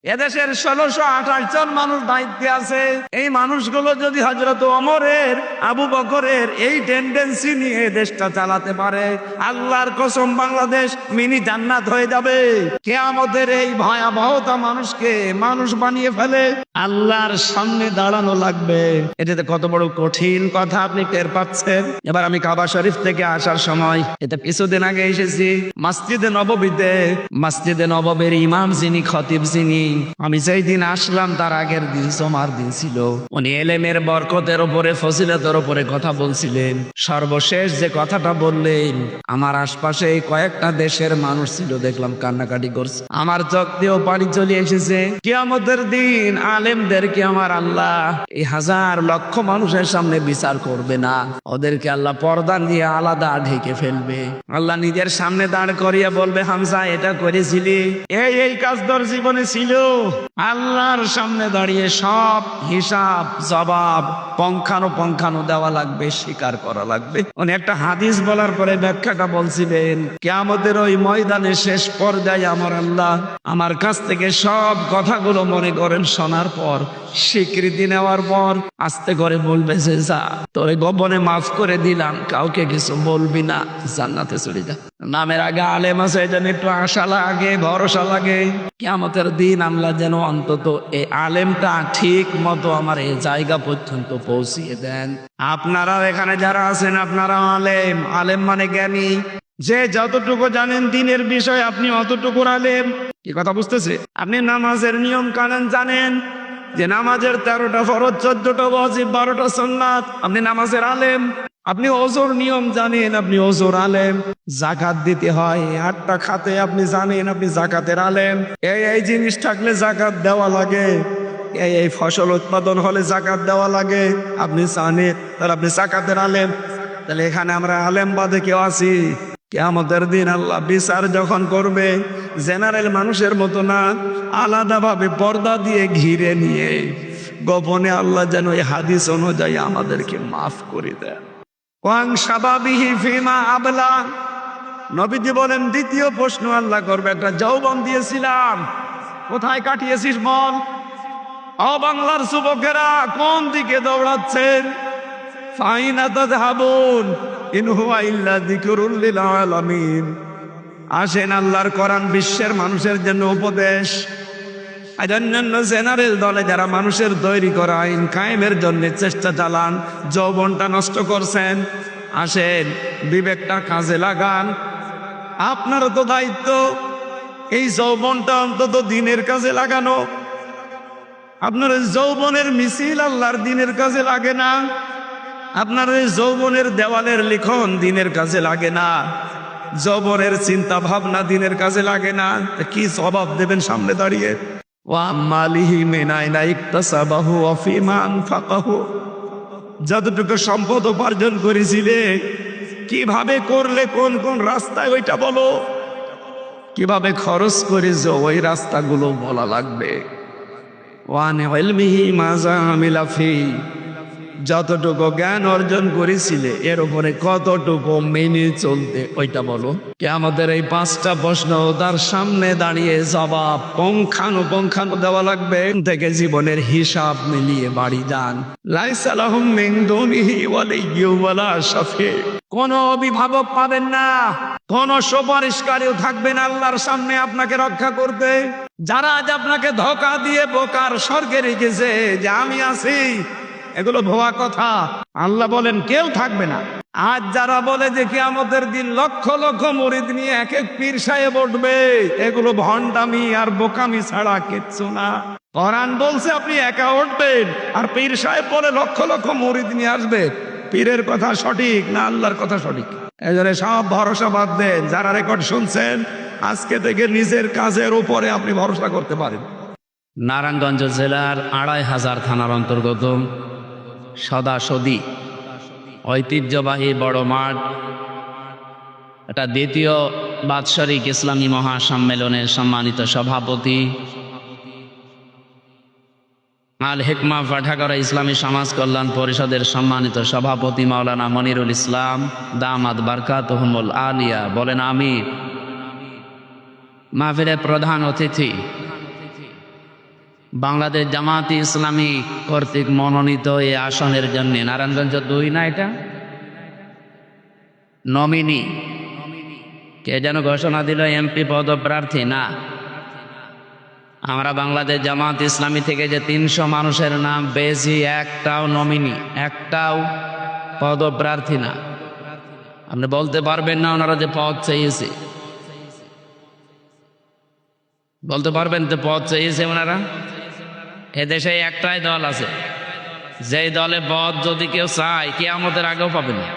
এদেশের ১৬২৮ জন মানুষ দায়িত্বে আছে। এই মানুষগুলো যদি হযরত ওমরের, আবু বকরের এই টেন্ডেন্সি নিয়ে দেশটা চালাতে পারে, আল্লাহর কসম বাংলাদেশ মিনি জান্নাত হয়ে যাবে। কিয়ামতের এই ভয়াবহতা মানুষকে মানুষ বানিয়ে ফেলে। আল্লাহর সামনে দাঁড়ানো লাগবে। এটাতে কত বড় কঠিন কথা আপনি টের পাচ্ছেন। এবার আমি কাবা শরীফ থেকে আসার সময়, এটা কিছুদিন আগে এসেছি, মসজিদে নববীতে, মসজিদে নববীর ইমাম যিনি, খতিব যিনি, আমি যেই দিন আসলাম তার আগের দিন জুমার দিন ছিল, উনি এলেমের বরকতের উপরে, ফজিলতের উপরে কথা বলছিলেন। সর্বশেষ যে কথাটা বললেন, আমার আশপাশে এই কয়েকটা দেশের মানুষ ছিল, দেখলাম কান্নাকাটি করছে। আমার চোখ দিয়েও পানি চলে এসেছে। কিয়ামতের দিন আলেমদেরকে আমার আল্লাহ এই হাজার লক্ষ মানুষের সামনে বিচার করবে না, ওদেরকে আল্লাহ পর্দা দিয়ে আলাদা ঢেকে ফেলবে। আল্লাহ নিজের সামনে দাঁড় করিয়ে বলবে, হামজা এটা করেছিলি, এই কাজ তোর জীবনে ছিল। আল্লাহর সামনে দাঁড়িয়ে সব হিসাব জবাব পঙ্খানো দেওয়া লাগবে, স্বীকার করা লাগবে। উনি একটা হাদিস বলার পরে ব্যাখ্যাটা বলছিলেন, কিয়ামতের ওই ময়দানে শেষ পর্যায়ে আমার আল্লাহ আমার কাছ থেকে সব কথাগুলো মনে করেন শোনার পর, স্বীকৃতি নেওয়ার পর আস্তে করে বলবে যে, যা তোরে গোপনে মাফ করে দিলাম, কাউকে কিছু বলবি না, জান্নাতে চলে যা। নামের আগে আলেম আছে, এই জন্য একটু আশা লাগে, ভরসা লাগে। কিয়ামতের দিন আমরা যেন অন্তত এই আলেমটা ঠিক মতো আমার এই জায়গা পর্যন্ত পৌঁছিয়ে দেন। আপনারাও এখানে যারা আছেন, আপনারা আলেম। আলেম মানে জ্ঞানী, যে যতটুকু জানেন দিনের বিষয়, আপনি অতটুকুর আলেম। কি কথা বুঝতেছে? আপনি নামাজের নিয়ম কানুন জানেন, যে নামাজের 13টা ফরজ, 14টা ওয়াজিব, 12টা সুন্নাত, আপনি নামাজের আলেম। আপনি ওযুর নিয়ম জানেন, আপনি ওযুর আলেম। যাকাত দিতে হয় 8টা খাতে, আপনি জানেন, আপনি যাকাতের আলেম। এই জিনিস থাকলে যাকাত দেওয়া লাগে, এই ফসল উৎপাদন হলে যাকাত দেওয়া লাগে, আপনি জানেন, তাহলে আপনি যাকাতের আলেম। তাহলে এখানে আমরা আলেম বাদে কেউ আছি? কিয়ামতের দিন আল্লাহ বিচার যখন করবে, জেনারেল মানুষের মতো না, আলাদাভাবে পর্দা দিয়ে ঘিরে নিয়ে গোপনে আল্লাহ যেন এই হাদিস অনুযায়ী আমাদেরকে মাফ করে দেন। ওয়াং শাবাবিহি ফিমা আবলা, নবীজি বলেন দ্বিতীয় প্রশ্ন আল্লাহ করবে, একটা যৌবন দিয়েছিলাম, কোথায় কাটিয়েছিস বল? ও বাংলার যুবকেরা, কোন দিকে দৌড়াচ্ছেন? ফাইনা তাযহাবুন ইন হুয়া ইল্লা যিকরুল লিল আলামিন। আসেন, আল্লাহর কোরআন বিশ্বের মানুষের জন্য উপদেশ। অন্যান্য জেনারেল দলে যারা মানুষের তৈরি করা আইন কায়েমের জন্য চেষ্টা চালান, যৌবনটা নষ্ট করছেন। আসেন, বিবেকটা কাজে লাগান। আপনারও তো দায়িত্ব এই যৌবনটা অন্তত দিনের কাজে লাগানো। আপনার যৌবনের মিছিল আল্লাহর দিনের কাজে লাগে না, আপনার ওই যৌবনের দেওয়ালের লিখন দিনের কাজে লাগে না, যৌবনের চিন্তা ভাবনা দিনের কাজে লাগে না। কি জবাব দেবেন সামনে দাঁড়িয়ে? যতটুকু সম্পদ উপার্জন করেছিলে, কিভাবে করলে, কোন কোন রাস্তায়, ওইটা বলো। কিভাবে খরচ করেছ ওই রাস্তাগুলো বলা লাগবে। যতটুকু জ্ঞান অর্জন করেছিলে এর উপরে কতটুকু মেনে চলতে, ওইটা বলো। কিয়ামতের এই 5টা প্রশ্ন তার সামনে দাঁড়িয়ে জবাব পঙ্খানো দেওয়া লাগবে। থেকে জীবনের হিসাব মিলিয়ে বাড়ি যান। লাইসা লাহুম মিন দুনিহি ওয়ালিয়্যুন ওয়ালা শাফি, কোন অভিভাবক পাবেন না, কোন সুপারিশকারীও থাকবেন আল্লাহর সামনে আপনাকে রক্ষা করতে। যারা আজ আপনাকে ধোঁকা দিয়ে বোকার স্বর্গে রেখেছে যে আমি আছি, এগুলো ভুয়া কথা। আল্লাহ বলেন কেউ থাকবে না। আজ যারা বলে যে কিয়ামতের দিন লক্ষ লক্ষ মুরিদ নিয়ে এক এক পীর সাহেব উঠবে, এগুলো ভণ্ডামি আর বোকামি ছাড়া কিচ্ছু না। কোরআন বলছে আপনি একা উঠবেন, আর পীর সাহেব বলে লক্ষ লক্ষ মুরিদ নিয়ে আসবে। পীরের কথা সঠিক না আল্লাহর কথা সঠিক? এই জন্য সব ভরসা বাদ দেন। যারা রেকর্ড শুনছেন, আজকে থেকে নিজের কাজের উপরে আপনি ভরসা করতে পারেন। নারায়ণগঞ্জ জেলার 2500 থানার অন্তর্গত সদাসদি ঐতিহ্যবাহী বড় মাঠ, এটা দ্বিতীয় বাৎসরিক ইসলামী মহাসম্মেলনের সম্মানিত সভাপতি, আল হিকমা পাঠাগার ইসলামী সমাজ কল্যাণ পরিষদের সম্মানিত সভাপতি মাওলানা মনিরুল ইসলাম দামাত বারকাতুহুমুল আলিয়া বলেন আমির। মাহফিলের প্রধান অতিথি বাংলাদেশ জামায়াতে ইসলামী কর্তৃক মনোনীত এই আসনের জন্য নারায়ণগঞ্জ 2 না এটা নমিনি কে যেন ঘোষণা দিল এমপি পদপ্রার্থী না, আমরা বাংলাদেশ জামায়াতে ইসলামী থেকে যে 300 মানুষের নাম পেয়েছি, একটাও নমিনি, একটাও পদপ্রার্থী না। আপনি বলতে পারবেন না ওনারা যে পদ চেয়েছে? বলতে পারবেন যে পদ চেয়েছে ওনারা? এদেশে একটাই দল আছে, যেই দলে পদ যদি কেউ চায় কিয়ামতের আগেও পাবেন না।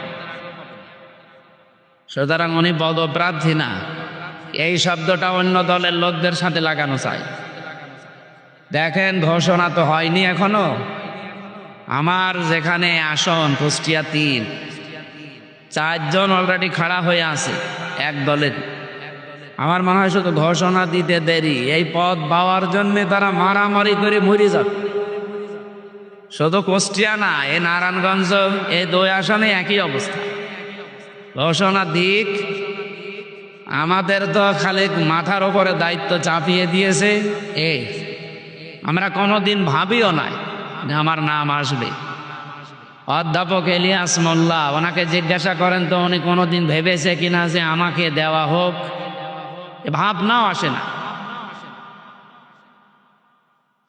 সুতরাং উনি পদপ্রার্থী না, এই শব্দটা অন্য দলের লোকদের সাথে লাগানো চায়। দেখেন ঘোষণা তো হয়নি এখনো। আমার যেখানে আসন কুষ্টিয়া 3, 4 জন অলরেডি খাড়া হয়ে আছে এক দলের। আমার মনে হয় শুধু ঘোষণা দিতে দেরি, এই পদ পাওয়ার জন্য তারা মারামারি করে মরে যাবে। শুধু কুষ্টিয়া না, এই নারায়ণগঞ্জ, এই 2 আসনে একই অবস্থা। ঘোষণা দিক, আমাদের তো খালি মাথার উপরে দায়িত্ব চাপিয়ে দিয়েছে। এই আমরা কোনোদিন ভাবিও নাই যে আমার নাম আসবে। অধ্যাপক ইলিয়াস মোল্লা, ওনাকে জিজ্ঞাসা করেন তো উনি কোনোদিন ভেবেছে কিনা যে আমাকে দেওয়া হোক? ভাবনাও আসে না।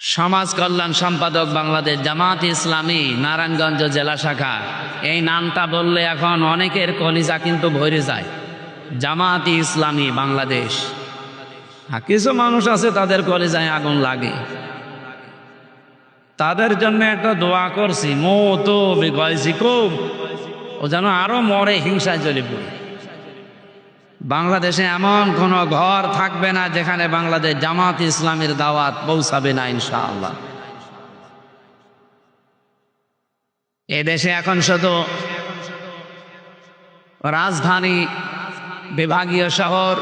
সমাজ কল্যাণ সম্পাদক বাংলাদেশ জামায়াতে ইসলামী নারায়ণগঞ্জ জেলা শাখা, এই নামটা বললে এখন অনেকের কলিজা কিন্তু ভরে যায়। জামায়াতে ইসলামী বাংলাদেশ, কিছু মানুষ আছে তাদের কলিজায় আগুন লাগে। তাদের জন্য একটা দোয়া করছি, মতো বিকয়সি খুব, ও যেন আরো মরে হিংসায় জ্বলে পড়ে। বাংলাদেশে এমন কোনো ঘর থাকবে না যেখানে বাংলাদেশ জামায়াতে ইসলামের দাওয়াত পৌঁছাবে না ইনশাআল্লাহ। এদেশে এখন শুধু রাজধানী, বিভাগীয় শহর,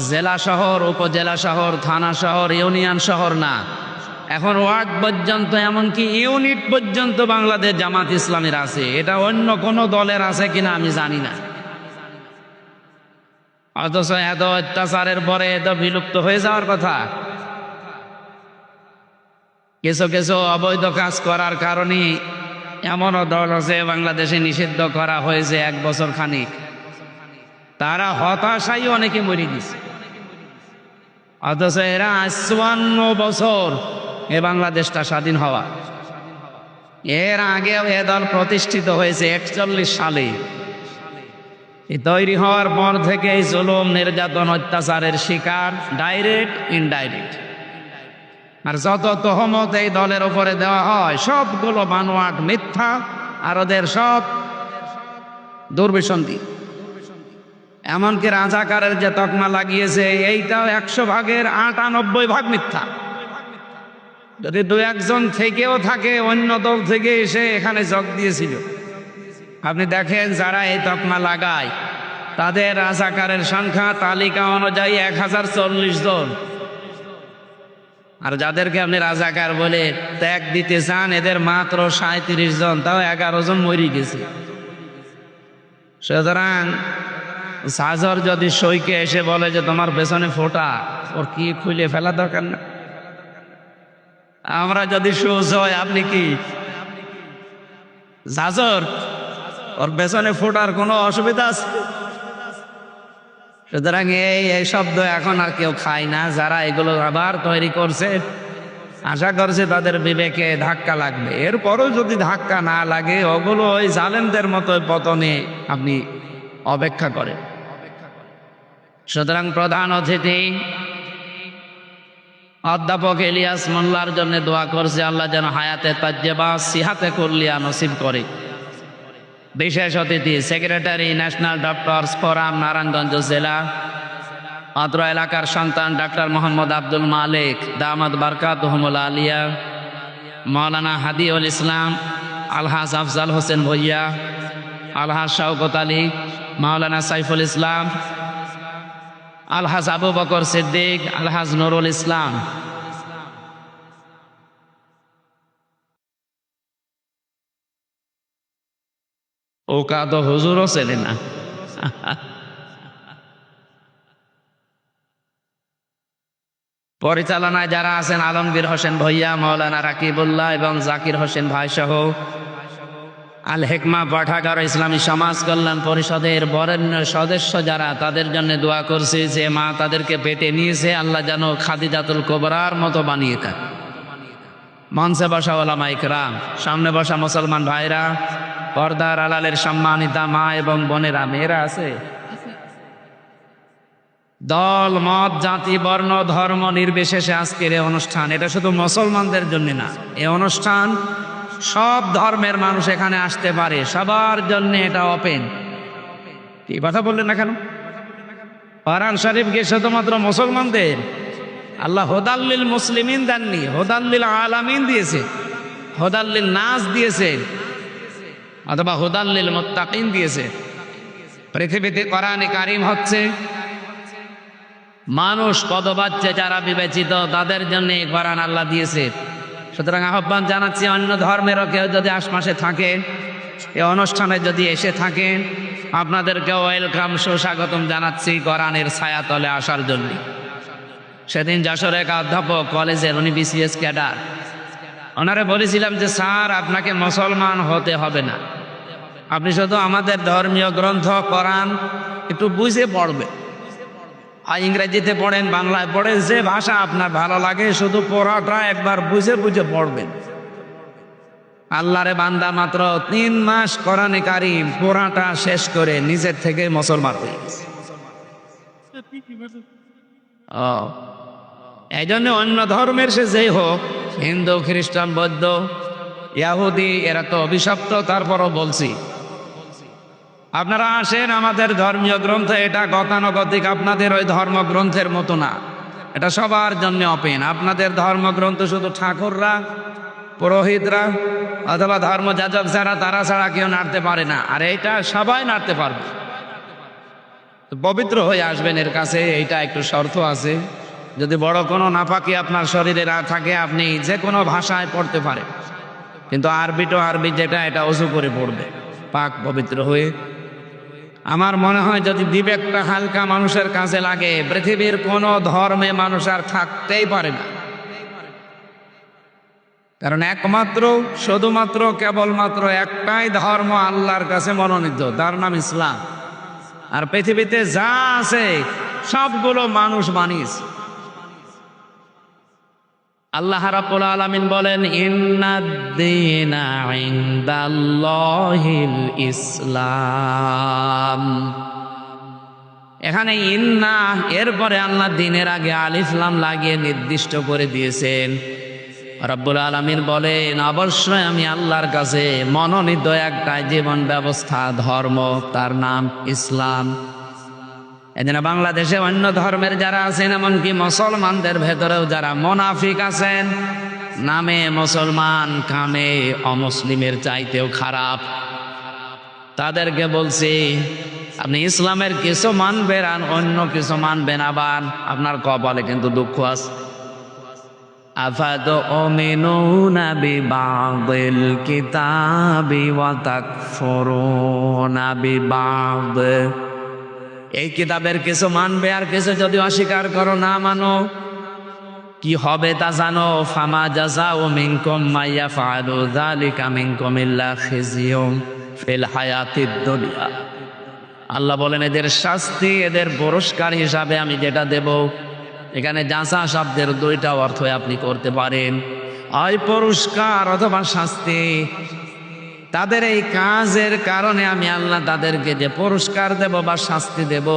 জেলা শহর, উপজেলা শহর, থানা শহর, ইউনিয়ন শহর না, এখন ওয়ার্ড পর্যন্ত, এমনকি ইউনিট পর্যন্ত বাংলাদেশ জামাত ইসলামের আছে। এটা অন্য কোন দলের আছে কিনা আমি জানি না। অথচ এত অত্যাচারের পরে এত বিলুপ্ত হয়ে যাওয়ার কথা। কিছু কিছু অবৈধ কাজ করার কারণে এমনও দল আছে বাংলাদেশে নিষিদ্ধ করা হয়েছে 1 বছর খানিক। তারা হতাশাই অনেকে মরে গেছে। অথচ এরা 54 বছর এ বাংলাদেশটা স্বাধীন হওয়া, এর আগেও এ দল প্রতিষ্ঠিত হয়েছে 41 সালে। তৈরি হওয়ার পর থেকে এই জুলুম, নির্যাতন, অত্যাচারের শিকার, ডাইরেক্ট ইনডাইরেক্ট। আর যত তহমত এই দলের উপরে দেওয়া হয় সবগুলো বানোয়াট, মিথ্যা, আর ওদের সব দুর্বিসন্ধি। এমনকি রাজাকারের যে তকমা লাগিয়েছে এইটাও 100 ভাগের 98 ভাগ মিথ্যা। যদি 2-1 জন থেকেও থাকে অন্য দল থেকে এসে এখানে যোগ দিয়েছিল, আপনি দেখেন যারা এই তকমা লাগায় তাদের রাজাকারের সংখ্যা তালিকা অনুযায়ী 1040 জন। আর যাদেরকে আপনি রাজাকার বলে ত্যাগ দিতে চান এদের মাত্র 37 জন, তাও 11 জন মরে গেছে। সুতরাং সাজর যদি সইকে এসে বলে যে তোমার পেছনে ফোঁটা, ওর কি খুলে ফেলা দরকার না? আমরা যদি সুজ হয়, আপনি কি জাজর, ওর পেছনে ফোটার কোনো অসুবিধা আছে? সুতরাং এই শব্দ এখন আর কেউ খায় না। যারা এগুলো আবার তৈরি করছে, আশা করছে তাদের বিবেকে ধাক্কা লাগবে। এরপরও যদি ধাক্কা না লাগে, ওগুলো ওই জালেমদের মতো পতনে আপনি অপেক্ষা করেন। সুতরাং প্রধান অতিথি অধ্যাপক ইলিয়াস মোল্লার জন্য দোয়া করছে, আল্লাহ যেন হায়াতে তাজ্জেবা সিহাতে কুল্লিয়া নসিব করে। বিশেষ অতিথি secretary national doctors forum Narayanganj জেলা, অত্র এলাকার সন্তান ডাক্তার মোহাম্মদ আব্দুল মালিক দামাত বারকাতুহুমুল আলিয়া, মাওলানা হাদিউল ইসলাম, আলহাজ আফজাল হোসেন ভুইয়া, আলহাজ শওকত আলী, মাওলানা সাইফুল ইসলাম, আলহাজ আবু বকর সিদ্দিক, আলহাজ নুরুল ইসলাম। ওকা তো হুজুরও চেনে না। পরিচালনায় যারা আছেন আলমগীর হোসেন ভৈয়া, মৌলানা রাকিবুল্লাহ এবং জাকির হোসেন ভাই সহ আল হেকমা পাঠাগার ইসলামী সমাজ কল্যাণ পরিষদের বরেণ্য সদস্য যারা, তাদের জন্য দোয়া করছি যে মা তাদেরকে পেটে নিয়েছে, আল্লাহ যেন খাদিজাতুল কোবরার মতো বানিয়ে দেন। মঞ্চে বসা ওলামা ইকরাম, সামনে বসা মুসলমান ভাইরা, পর্দার আড়ালের সম্মানিতা মা এবং বোনেরা, মেয়েরা আছে, দল মত জাতি বর্ণ ধর্ম নির্বিশেষে আজকের এই অনুষ্ঠান, এটা শুধু মুসলমানদের জন্য না, এই অনুষ্ঠান সব ধর্মের মানুষ এখানে আসতে পারে, সবার জন্য এটা ওপেন। কি কথা বললেন না কেন? কোরআন শরীফ কি শুধুমাত্র মুসলমানদের? আল্লাহ হুদাল্লিল মুসলিমিন দেননি, হুদাল্লিল আলামিন দিয়েছে, হুদাল্লিল নাস দিয়েছে, অথবা হুদাল্লিল মুত্তাকিন দিয়েছে। পৃথিবীতে কোরআনে কারীম হচ্ছে মানুষ পদবাচ্চে যারা বিবেচিত, তাদের জন্য এই কোরআন আল্লাহ দিয়েছে। সুতরাং আহ্বান জানাচ্ছি, অন্য ধর্মেরও কেউ যদি আশপাশে থাকে, এই অনুষ্ঠানে যদি এসে থাকে, আপনাদেরকেও ওয়েলকাম, সুস্বাগতম জানাচ্ছি কোরআনের ছায়াতলে আসার জন্য। সেদিন যশোরে এক অধ্যাপক কলেজের, উনি বিসিএস ক্যাডার, ওনারে বলেছিলাম যে স্যার আপনাকে মুসলমান হতে হবে না, আপনি শুধু আমাদের ধর্মীয় গ্রন্থ কোরআন একটু বুঝে পড়বে, আর ইংরেজিতে পড়েন, বাংলায় পড়েন, যে ভাষা আপনার ভালো লাগে, শুধু পড়াটা একবার বুঝে বুঝে পড়বেন। আল্লাহরে বান্দা মাত্র 3 মাস কোরআনে কারীম পড়াটা শেষ করে নিজের থেকে মুসলমান হয়ে গেছে। এই জন্য অন্য ধর্মের সে যেই হোক, হিন্দু, খ্রিস্টান, বৌদ্ধ, ইহুদি, এরা তো অভিশপ্ত। তারপরও বলছি, আপনারা আসেন, আমাদের ধর্মীয় গ্রন্থ এটা গতানুগতিক, আপনাদের ওই ধর্মগ্রন্থের মতো না, এটা সবার জন্য ওপেন। আপনাদের ধর্মগ্রন্থ শুধু ঠাকুররা, পুরোহিতরা অথবা ধর্মযাজক যারা, তারা ছাড়া কেউ নাড়তে পারে না, আর এইটা সবাই নাড়তে পারবে। পবিত্র হয়ে আসবেন এর কাছে, এইটা একটু শর্ত আছে। যদি বড় কোনো নাপাকি আপনার শরীরে না থাকে, আপনি যে কোনো ভাষায় পড়তে পারেন, কিন্তু আরবি তো আরবি যেটা, এটা ওযু করে পড়বে পাক পবিত্র হয়ে। আমার মনে হয় যদি বিবেকটা হালকা মানুষের কাছে লাগে, পৃথিবীর কোনো ধর্মে মানুষ আর থাকতেই পারে না। কারণ একমাত্র, শুধুমাত্র, কেবলমাত্র একটাই ধর্ম আল্লাহর কাছে মনোনীত, তার নাম ইসলাম। আর পৃথিবীতে যা আছে সবগুলো মানুষ বানিয়েছে। আল্লাহ রাব্বুল আলামিন বলেন, ইন্নাদ-দীনা ইনদাল্লাহিল ইসলাম। এখানে ইন্না, এরপরে আল্লাহ দিনের আগে আলিফ লাম লাগিয়ে নির্দিষ্ট করে দিয়েছেন। রাব্বুল আলামিন বলেন, অবশ্যই আমি আল্লাহর কাছে মনোনীত একটাই জীবন ব্যবস্থা, ধর্ম, তার নাম ইসলাম। এজন্য বাংলাদেশে অন্য ধর্মের যারা আছেন, এমনকি মুসলমানদের ভেতরেও যারা মুনাফিক আছেন, নামে মুসলমান, কামে অমুসলিমের চাইতেও খারাপ, তাদেরকে বলছি, আপনি ইসলামের কিছু মানবেন আর অন্য কিছু মানবেন, আবার আপনার কপালে কিন্তু দুঃখ আছে। আফাতুমিনুনা বিবাদিল কিতাবি ওয়া তাকফুরুনা বিবাদ। এই কিতাবের কিছু মানবে আর কিছু যদি অস্বীকার করো, না মানো, কি হবে তা জানো। ফামা জাযাউ মিনকুম মাইয়াফআলু যালিকা মিনকুম ইল্লা খিজিয়ুম ফিল হায়াতিদ দুনিয়া। আল্লাহ বলেন, এদের শাস্তি, এদের পুরস্কার হিসাবে আমি যেটা দেব, এখানে জাযা শব্দের 2টা অর্থ আপনি করতে পারেন, হয় পুরস্কার অথবা শাস্তি। তাদের এই কাজের কারণে আমি আল্লাহ তাদেরকে যে পুরস্কার দেব বা শাস্তি দেব,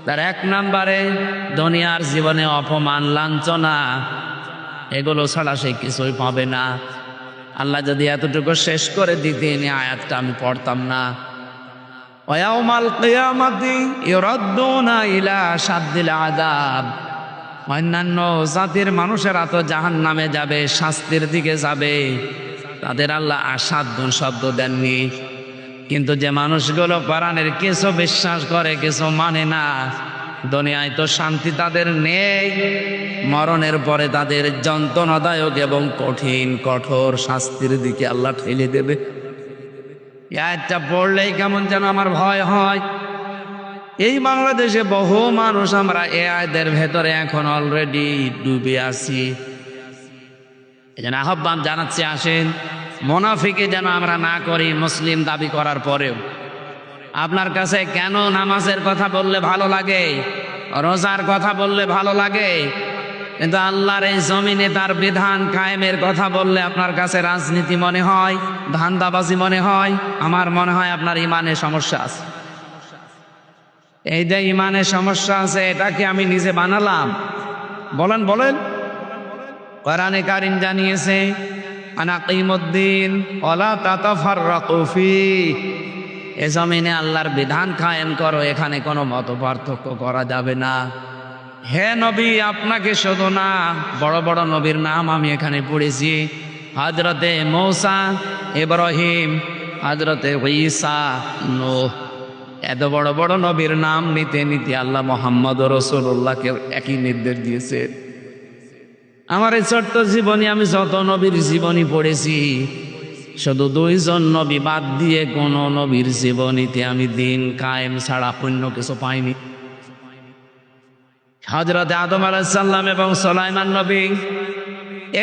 তার 1 নম্বরে দুনিয়ার জীবনে অপমান, লাঞ্ছনা, এগুলো ছাড়া সে কিছুই পাবে না। আল্লাহ যদি এতটুকু শেষ করে দিতেন, এই আয়াতটা আমি পড়তাম না। ওয়াউমাল কিয়ামাতি ইউরাদ্দুনা ইলা শাদ্দিল আযাব। অন্যান্য জাতির মানুষেরা তো জাহান্নামে যাবে, শাস্তির দিকে যাবে, তাদের আল্লাহ আসাধ্য শব্দ দেননি। কিন্তু যে মানুষগুলো কোরআনের কিছু বিশ্বাস করে, কিছু মানে না, দুনিয়ায় তো শান্তি তাদের নেই, মরণের পরে তাদের যন্ত্রণাদায়ক এবং কঠিন কঠোর শাস্তির দিকে আল্লাহ ঠেলে দেবে। এই আয়াতটা পড়লেই কেমন যেন আমার ভয় হয়। এই বাংলাদেশে বহু মানুষ আমরা এ আয়াতের ভেতরে এখন অলরেডি ডুবে আছি। এই জন্য আহ্বান জানাচ্ছি, আসেন মুনাফিকে যেন আমরা না করি। মুসলিম দাবি করার পরেও আপনার কাছে কেন নামাজের কথা বললে ভালো লাগে, রোজার কথা বললে ভালো লাগে, কিন্তু আল্লাহর এই জমিনে তার বিধান কায়েমের কথা বললে আপনার কাছে রাজনীতি মনে হয়, ধান্দাবাজি মনে হয়? আমার মনে হয় আপনার ইমানে সমস্যা আছে। এই যে ইমানে সমস্যা আছে, এটা কি আমি নিজে বানালাম? বলেন বলেন। কোরআনে কারীম জানিয়েছে, আনাকিমুদ্দিন ওয়ালা তাতাফাররাকু ফি, এ জমিনে আল্লাহর বিধান কায়েম করো, এখানে কোনো মত পার্থক্য করা যাবে না। হে নবী, আপনাকে শুধু না, বড় বড় নবীর নাম আমি এখানে পড়েছি। হযরতে মূসা, ইব্রাহিম, হযরতে ঈসা, নূহ, এত বড় বড় নবীর নাম নিতে নিতে আল্লাহ মুহাম্মদ রাসূলুল্লাহকে একই নির্দেশ দিয়েছে। আমার এই ছোট্ট জীবনে আমি যত নবীর জীবনী পড়েছি, শুধু 2 জন নবী বাদ দিয়ে কোন নবীর জীবনীতে আমি দিন কায়েম ছাড়া অন্য কিছু পাইনি। হযরত আদম আলাইহিস সালাম এবং সুলাইমান নবী,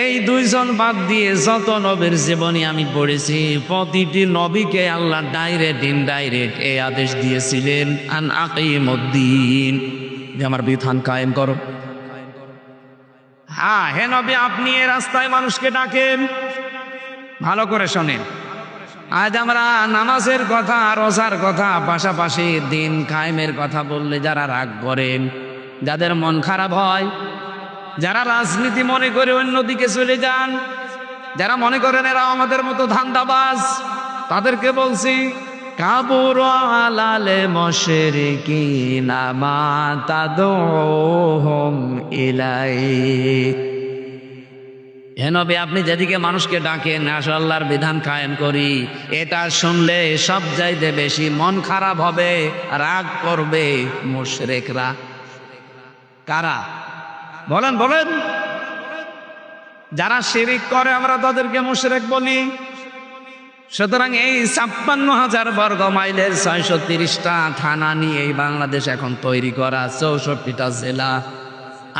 এই 2 জন বাদ দিয়ে যত নবীর জীবনী আমি পড়েছি, প্রতিটি নবীকে আল্লাহ ডাইরেক্ট ইনডাইরেক্ট এই আদেশ দিয়েছিলেন, আন আকিমুদ্দিন, যে আমার বিধান কায়েম করো। হ্যাঁ, হে নবী, আপনি এই রাস্তায় মানুষকে ডাকেন। ভালো করে শোনেন, আজ আমরা নামাজের কথা, রোজার কথা, পাশাপাশি দিন কায়েমের কথা বললে যারা রাগ করেন, যাদের মন খারাপ হয়, যারা রাজনীতি মনে করে অন্যদিকে চলে যান, যারা মনে করেন এরা আমাদের মতো ধান্দাবাজ, তাদেরকে বলছি, কাবুর আলাল মুশরিকিনা মা তাদউহুম ইলাই। হে নবী, আপনি যেদিকে মানুষকে ডাকেন আসো আল্লাহর বিধান কায়েম করি, এটা শুনলে সব চাইতে বেশি মন খারাপ হবে, রাগ করবে মুশরিকরা। কারা? বলেন বলেন। যারা শিরিক করে আমরা তাদেরকে মুশরিক বলি। সুতরাং এই 56,000 বর্গ মাইলের 630টা থানা নিয়ে এই বাংলাদেশ এখন তৈরি করা, 64টা জেলা।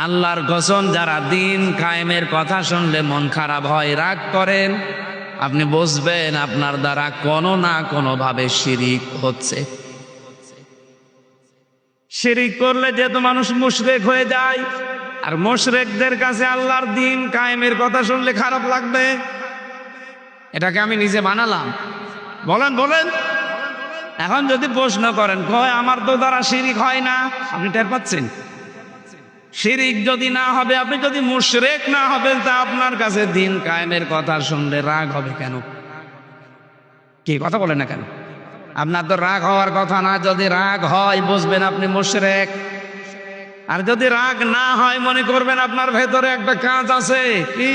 আল্লাহর কসম, যারা দিন কায়েমের কথা শুনলে মন খারাপ হয়, রাগ করেন, আপনি বুঝবেন আপনার দ্বারা কোনো না কোনো ভাবে শিরিক হচ্ছে। শিরিক করলে যেহেতু মানুষ মুশরিক হয়ে যায়, আর মুশরিকদের কাছে আল্লাহর দিন কায়েমের কথা শুনলে খারাপ লাগবে। এটাকে আমি নিজে বানালাম? বলেন বলেন। এখন যদি প্রশ্ন করেন, কয় আমার তো দ্বারা শিরিক হয় না, আপনি টের পাচ্ছেন? শিরিক যদি না হবে, আপনি যদি মুশরিক না হবেন, তা আপনার কাছে দিন কায়েমের কথা শুনলে রাগ হবে কেন? কি কথা বলেন না কেন? আপনার তো রাগ হওয়ার কথা না। যদি রাগ হয়, বুঝবেন আপনি মুশরিক। আর যদি রাগ না হয়, মনে করবেন আপনার ভেতরে একটা কাজ আছে। কি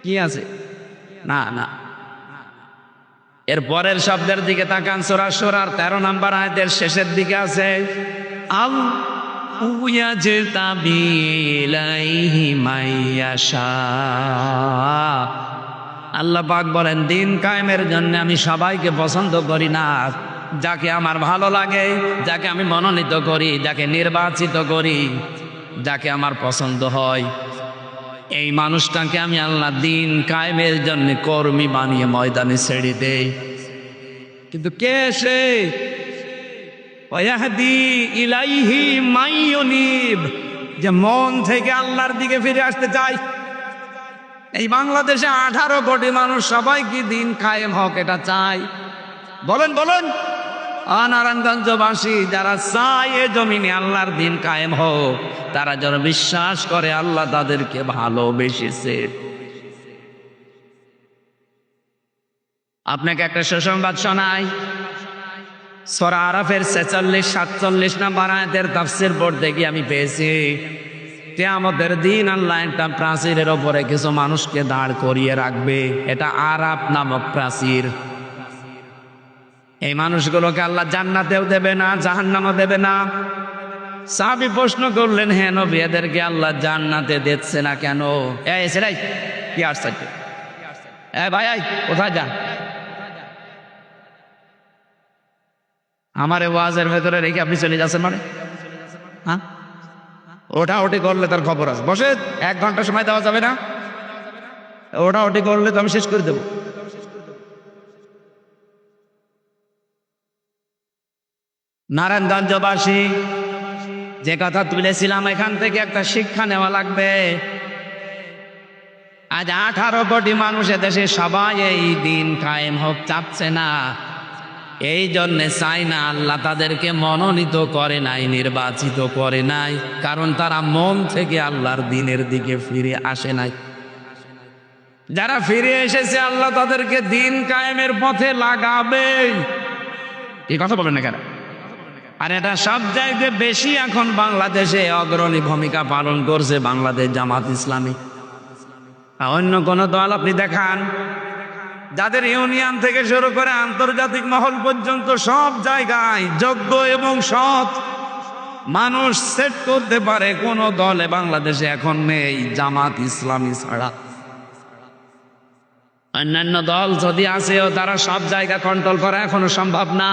কি আছে? না না। এর পরের শব্দের দিকে তাকান, সূরা সূরার 13 নম্বর আয়াতের শেষের দিকে আছে, আল ইয়াজতাবি ইলাইহি মাইয়াশা। আল্লাহ পাক বলেন, দিন কায়েমের জন্য আমি সবাইকে পছন্দ করি না। যাকে আমার ভালো লাগে, যাকে আমি মনোনীত করি, যাকে নির্বাচিত করি, যাকে আমার পছন্দ হয়, এই মানুষটাকে আমি আল্লাহ দিন কায়েমের জন্য কর্মী বানিয়ে ময়দানে ছেড়ে দেই। কিন্তু কে সে? ওয়াহদি ইলাইহি মাইয়ুনিব, যে মন থেকে আল্লাহর দিকে ফিরে আসতে চায়। এই বাংলাদেশে 18 কোটি মানুষ, সবাই কি দিন কায়েম হোক এটা চায়? বলেন বলেন। নারায়ণগঞ্জবাসী যারা চায় এ জমিনে আল্লাহর দিন কায়েম হোক, তারা যারা বিশ্বাস করে আল্লাহ তাদেরকে ভালোবেসেছে। আপনাকে একটা সুসংবাদ শোনাই, সূরা আরাফের 46-47 নম্বর আয়াতের তাফসীর পড়তে গিয়ে আমি পেয়েছি, কিয়ামতের দিন আল্লাহ একটা প্রাচীরের ওপরে কিছু মানুষকে দাঁড় করিয়ে রাখবে। এটা আরাফ নামক প্রাচীর। এই মানুষগুলোকে আল্লাহ জান্নাতেও দেবে না, জাহান্নামও দেবে না। সাহাবী প্রশ্ন করলেন, হে নবী, এদেরকে আল্লাহ জান্নাতে দিচ্ছে না কেন? এই ছেলে, কি আশ্চর্য! ভাই, কোথায় যান? আমার এই ওয়াজের ভেতরে রেখে আপনি চলে যাচ্ছেন মানে? হ্যাঁ, ওটা ওটি করলে তার খবর আছে। বসে 1 ঘন্টা সময় দেওয়া যাবে না? ওটা ওটি করলে তো আমি শেষ করে দেবো। নারায়ণগঞ্জবাসী, যে কথা তুলেছিলাম, এখান থেকে একটা শিক্ষা নেওয়া লাগবে। আজ 18 কোটি মানুষ দেশে সবাই এই দিন কায়েম হোক চাচ্ছে না। এই জন্যে চাই না, আল্লাহ তাদেরকে মনোনীত করে নাই, নির্বাচিত করে নাই, কারণ তারা মন থেকে আল্লাহর দিনের দিকে ফিরে আসে নাই। যারা ফিরে এসেছে, আল্লাহ তাদেরকে দিন কায়েমের পথে লাগাবে। এই কথা বলেন না কেন? আর এটা সব জায়গায় বেশি এখন বাংলাদেশে অগ্রণী ভূমিকা পালন করছে বাংলাদেশ জামাত ইসলামী। অন্য কোন দল আপনি দেখান, যাদের ইউনিয়ন থেকে শুরু করে আন্তর্জাতিক মহল পর্যন্ত সব জায়গায় যোগ্য এবং সৎ মানুষ সেট করতে পারে, কোন দলে বাংলাদেশে এখন নেই জামাত ইসলামী ছাড়া। অন্যান্য দল যদি আসেও তারা সব জায়গা কন্ট্রোল করা এখনো সম্ভব না।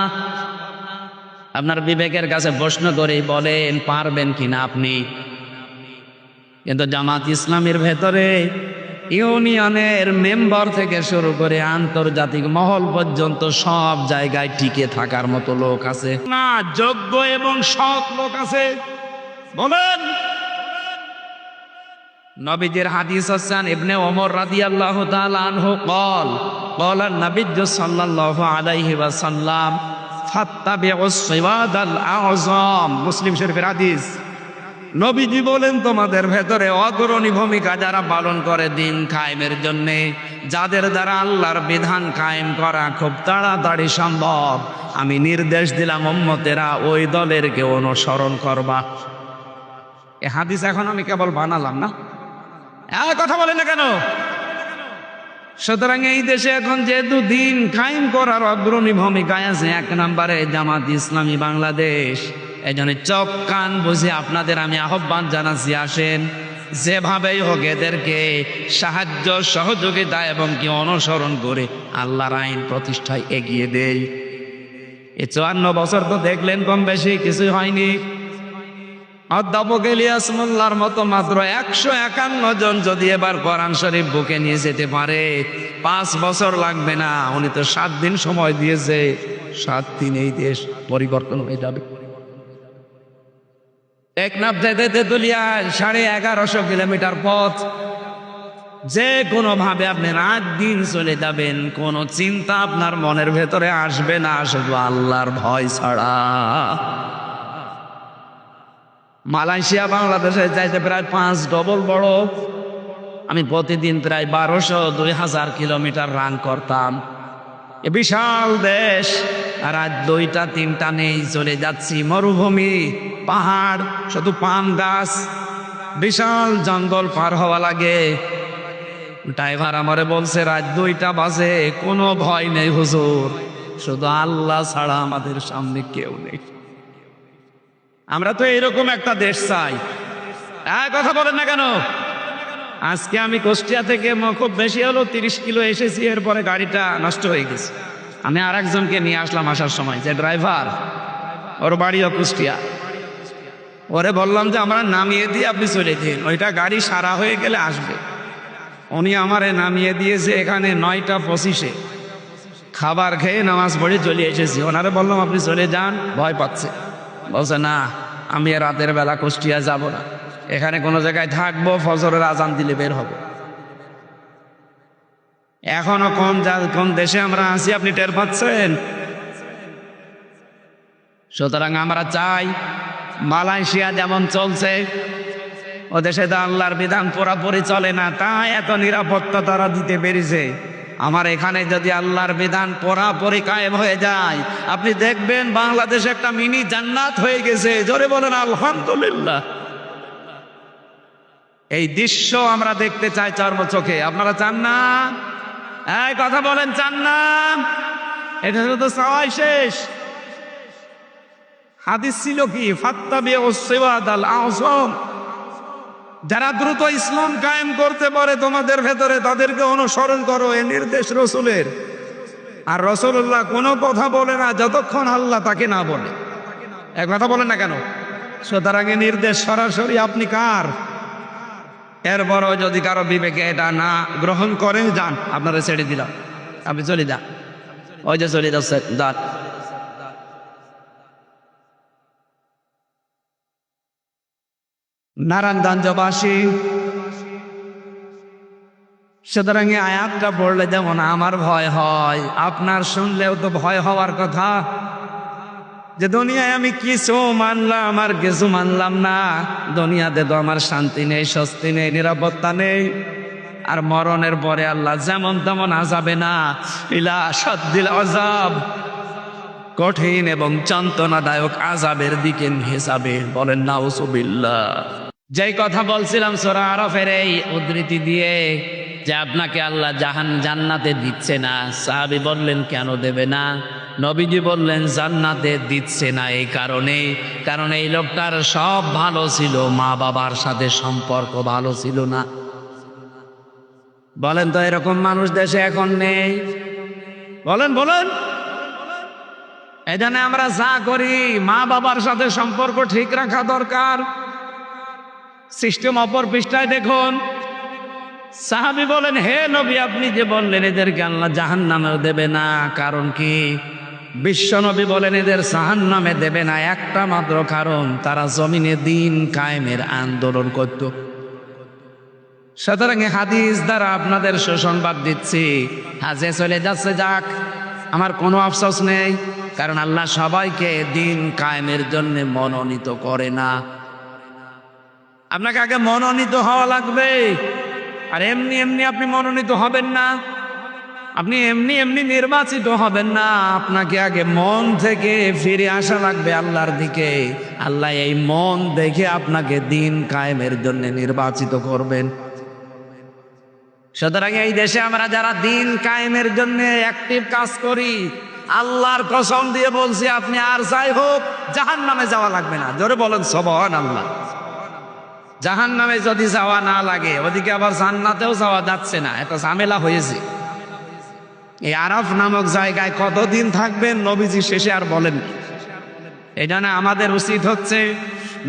আপনার বিবেকের কাছে প্রশ্ন করেই বলেন, পারবেন কিনা আপনি? কিন্তু জামাত ইসলামীর ভেতরে ইউনিয়নের মেম্বার থেকে শুরু করে আন্তর্জাতিক মহল পর্যন্ত সব জায়গায় টিকে থাকার মতো লোক আছে না, যোগ্য এবং সৎ লোক আছে। বলেন। নবীজির হাদিস হচ্ছেন ইবনে ওমর রাদিয়াল্লাহু তাআলা আনহু قال قال النبي صلى الله عليه وسلم ফাত্তাবিউস সিওয়াদাল আযম। মুসলিম শরীফের হাদিস। নবীজি বলেন, তোমাদের ভেতরে অগ্রণী ভূমিকা যারা পালন করে দিন কায়েমের জন্য, যাদের দ্বারা আল্লাহর বিধান কায়েম করা খুব তাড়াতাড়ি সম্ভব, আমি নির্দেশ দিলাম উম্মতেরা ওই দলেরকে অনুসরণ করবা। এ হাদিস এখন আমি কেবল বানালাম না, কথা বলেন না কেন? সুতরাং এই দেশে এখন যেহেতু দিন কায়েম করার অগ্রণী ভূমিকায় আছে 1 নম্বরে জামাত ইসলামী বাংলাদেশ, এই জন্য চোখ কান বুঝে আপনাদের আমি আহ্বান জানাচ্ছি, আসেন যেভাবেই হোক এদেরকে সাহায্য সহযোগিতা এবং কি অনুসরণ করে আল্লাহর আইন প্রতিষ্ঠায় এগিয়ে দেই। এই 54 বছর তো দেখলেন কম বেশি কিছুই হয়নি। অধ্যাপক ইলিয়াস মোল্লার মতো মাত্র 151 জন যদি এবার কোরআন শরীফ বুকে নিয়ে যেতে পারে, 5 বছর লাগবে না। উনি তো 7 দিন সময় দিয়েছে, 7 দিন এই দেশ পরিবর্তন হয়ে যাবে। টেকনাফ যেতে তেতুলিয়া 1150 কিলোমিটার পথ, যে কোনো ভাবে আপনি রাত দিন চলে যাবেন, কোনো চিন্তা আপনার মনের ভেতরে আসবে না, শুধু আল্লাহর ভয় ছাড়া। মালয়েশিয়া বাংলাদেশে যাইতে প্রায় 5 ডবল বড়। আমি প্রতিদিন প্রায় 1200-2000 কিলোমিটার রান করতাম। এ বিশাল দেশ, আর আজ 2টা-3টা নেই, চলে যাচ্ছি মরুভূমি, পাহাড়, শুধু পাম গাছ, বিশাল জঙ্গল পার হওয়া লাগে। ড্রাইভার আমারে বলছে, রাত 2টা বাজে, কোনো ভয় নেই হুজুর, শুধু আল্লাহ ছাড়া আমাদের সামনে কেউ নেই। আমরা তো এরকম একটা দেশ চাই। কথা বলেন না কেন? আজকে আমি কুষ্টিয়া থেকে খুব বেশি হলো 30 কিলো এসেছি, এরপরে গাড়িটা নষ্ট হয়ে গেছে। আমি আরেকজনকে নিয়ে আসলাম আসার সময়, যে ড্রাইভার, ওর বাড়িও কুষ্টিয়া। ওরে বললাম যে আমরা নামিয়ে দিয়ে আপনি চলে দিন, ওইটা গাড়ি সারা হয়ে গেলে আসবে। উনি আমারে নামিয়ে দিয়েছে এখানে 9টা 25-এ। খাবার খেয়ে নামাজ পড়ে চলে এসেছি। ওনারে বললাম আপনি চলে যান, ভয় পাচ্ছে। বলছে না, আমি রাতের বেলা কুষ্টিয়া যাব না, এখানে কোনো জায়গায় থাকবো, ফজরের আজান দিলে বের হব। এখনো কোন দেশে আমরা আছি আপনি টের পাচ্ছেন? সুতরাং আমরা চাই, মালয়েশিয়া যেমন চলছে, ও দেশে তো আল্লাহর বিধান পুরাপুরি চলে না, তাই এত নিরাপত্তা তারা দিতে পেরেছে। আমার এখানে যদি আল্লাহর বিধান পুরাপুরি কায়েম হয়ে যায়, আপনি দেখবেন বাংলাদেশ একটা মিনি জান্নাত হয়ে গেছে। জোরে বলেন আলহামদুলিল্লাহ। এই দৃশ্য আমরা দেখতে চাই চর্মচোখে। আপনারা চান না? এই কথা বলেন, চান না? এটা তো চাওয়াই শেষ। হাদিস ছিল কি? ফাত্তাবিউস সিওয়াদাল আযম। যারা দ্রুত ইসলাম কায়েম করতে পারে তোমাদের ভেতরে, তাদেরকে অনুসরণ করো, এ নির্দেশ রাসূলের। আর রাসূলুল্লাহ কোনো কথা বলে না যতক্ষণ আল্লাহ তাকে না বলে। এক কথা বলেন না কেন? সুতরাং এই নির্দেশ সরাসরি আপনি কার? এরপরও যদি কারো বিবেকে এটা না গ্রহণ করেন, যান, আপনারা ছেড়ে দিলাম, আপনি চলে যান, ওই যে চলে যাচ্ছে, যান। নারায়ণগঞ্জবাসী, সুতরাং এই আয়াতটা পড়লে যেমন আমার ভয় হয়, আপনার শুনলেও তো ভয় হওয়ার কথা যে দুনিয়ায় আমি কিছু মানলাম আর কিছু মানলাম না, দুনিয়াতে তো আমার শান্তি নেই, স্বস্তি নেই, নিরাপত্তা নেই, আর মরণের পরে আল্লাহ যেমন তেমন আযাবে না, ইলা শাদ্দিল আযাব, কঠিন এবং যন্ত্রণাদায়ক আযাবের দিকে নিয়ে যাবে। বলেন নাউযুবিল্লাহ। যেই কথা বলছিলাম সূরা আরাফের এই উদ্ধৃতি দিয়ে, যে আপনাকে আল্লাহ জান্নাতে দিচ্ছে না, সাহাবী বললেন কেন দেবে না? নবীজি বললেন জান্নাতে দিচ্ছে না এই কারণে, কারণ এই লোকটার সব ভালো ছিল, মা বাবার সাথে সম্পর্ক ভালো ছিল না। বলেন তো এরকম মানুষ দেশে এখন নেই? বলেন বলেন। এই জন্য আমরা যা করি মা বাবার সাথে সম্পর্ক ঠিক রাখা দরকার। সিস্টেম অপর পৃষ্ঠায় দেখুন, সাহাবী বলেন হে নবী, আপনি যে বললেন এদেরকে আল্লাহ জাহান্নামেও দেবে না, কারণ কি? বিশ্ব নবী বলেন এদের জাহান্নামে দেবে না একটা মাত্র কারণ, তারা জমিনে দিন কায়েমের আন্দোলন করত। সুতরাং হাদিস দ্বারা আপনাদের সুসংবাদ দিচ্ছি, হাজে চলে যাচ্ছে যাক, আমার কোনো আফসোস নেই, কারণ আল্লাহ সবাইকে দিন কায়েমের জন্য মনোনীত করে না। আপনাকে আগে মনোনীত হওয়া লাগবে, আর এমনি এমনি আপনি মনোনীত হবেন না, আপনি এমনি এমনি নির্বাচিত হবেন না। আপনাকে আগে মন থেকে ফিরে আসা লাগবে আল্লাহর দিকে। আল্লাহ এই মন দেখে আপনাকে দিন কায়েমের জন্য নির্বাচিত করবেন। সুতরাং এই দেশে আমরা যারা দিন কায়েমের জন্য অ্যাক্টিভ কাজ করি, আল্লাহর কসম দিয়ে বলছি, আপনি আর যাই হোক জাহান্নামে যাওয়া লাগবে না। জোরে বলেন সুবহানাল্লাহ। জাহান্নামে যদি যাওয়া না লাগে, ওদিকে আবার জান্নাতেও যাওয়া যাচ্ছে না, একটা ঝামেলা হয়েছে। এই আরাফ নামক জায়গায় কতদিন থাকবেন নবীজি শেষে আর বলেন। এই জন্য আমাদের উচিত হচ্ছে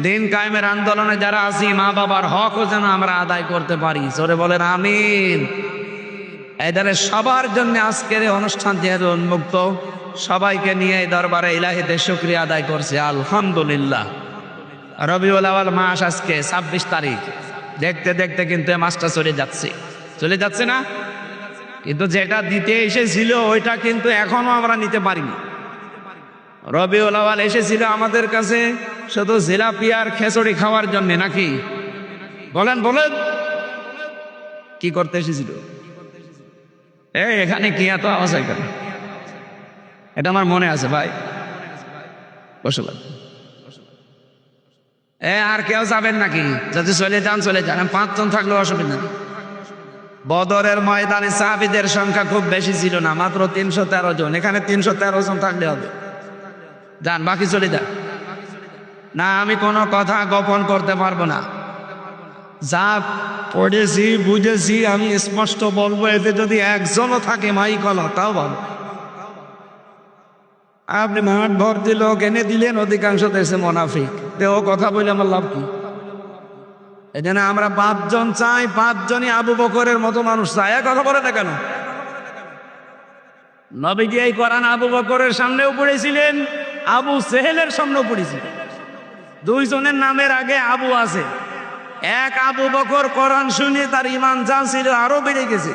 দিন কায়েমের আন্দোলনে যারা আছি, মা বাবার হকও যেন আমরা আদায় করতে পারি। জোরে বলেন আমিন। এই দলে সবার জন্য আজকের এই অনুষ্ঠান যেহেতু উন্মুক্ত, সবাইকে নিয়ে এই দরবারে ইলাহিতে শুকরিয়া আদায় করছে আলহামদুলিল্লাহ। রবিউল আউয়াল মাস আজকে 26 তারিখ, দেখতে দেখতে কিন্তু এই মাসটা চলে যাচ্ছে না? কিন্তু যেটা দিতে এসেছিল ওইটা কিন্তু এখনো আমরা নিতে পারিনি। রবিউল আউয়াল এসেছিল আমাদের কাছে শুধু জিলাপি আর খিচুড়ি খাওয়ার জন্য, নাকি? বলেন বলেন, কি করতে এসেছিল? এখানে কি এত আওয়াজ হয় কেন? এটা আমার মনে আছে ভাই, বসে আর কেউ যাবেন নাকি? যদি চলে যান চলে যান, 5 জন থাকলেও অসুবিধা নেই। বদরের ময়দানে সাহাবীদের সংখ্যা খুব বেশি ছিল না, মাত্র 313 জন। এখানে 313 জন থাকলে হবে, যান, বাকি চলে যান। না, আমি কোনো কথা গোপন করতে পারবো না, যা পড়েছি বুঝেছি আমি স্পষ্ট বলবো। এতে যদি একজনও থাকে মাইকলা, তাও ভালো। আপনি মাঠ ভর্তি লোক এনে দিলেন, অধিকাংশ দেশে মুনাফিক, ও কথা বলে আমার লাভ কি? এই জন্য আমরা 5 জন চাই, 5 জনই আবু বকরের মতো মানুষ চাই। কথা বলে না কেন? নবীজি এই কোরআন আবু বকরের সামনেও পড়েছিলেন, আবু সেহেলের সামনেও পড়েছিলেন। 2 জনের নামের আগে আবু আছে। এক আবু বকর কোরআন শুনে তার ঈমান যা ছিল আরো বেড়ে গেছে,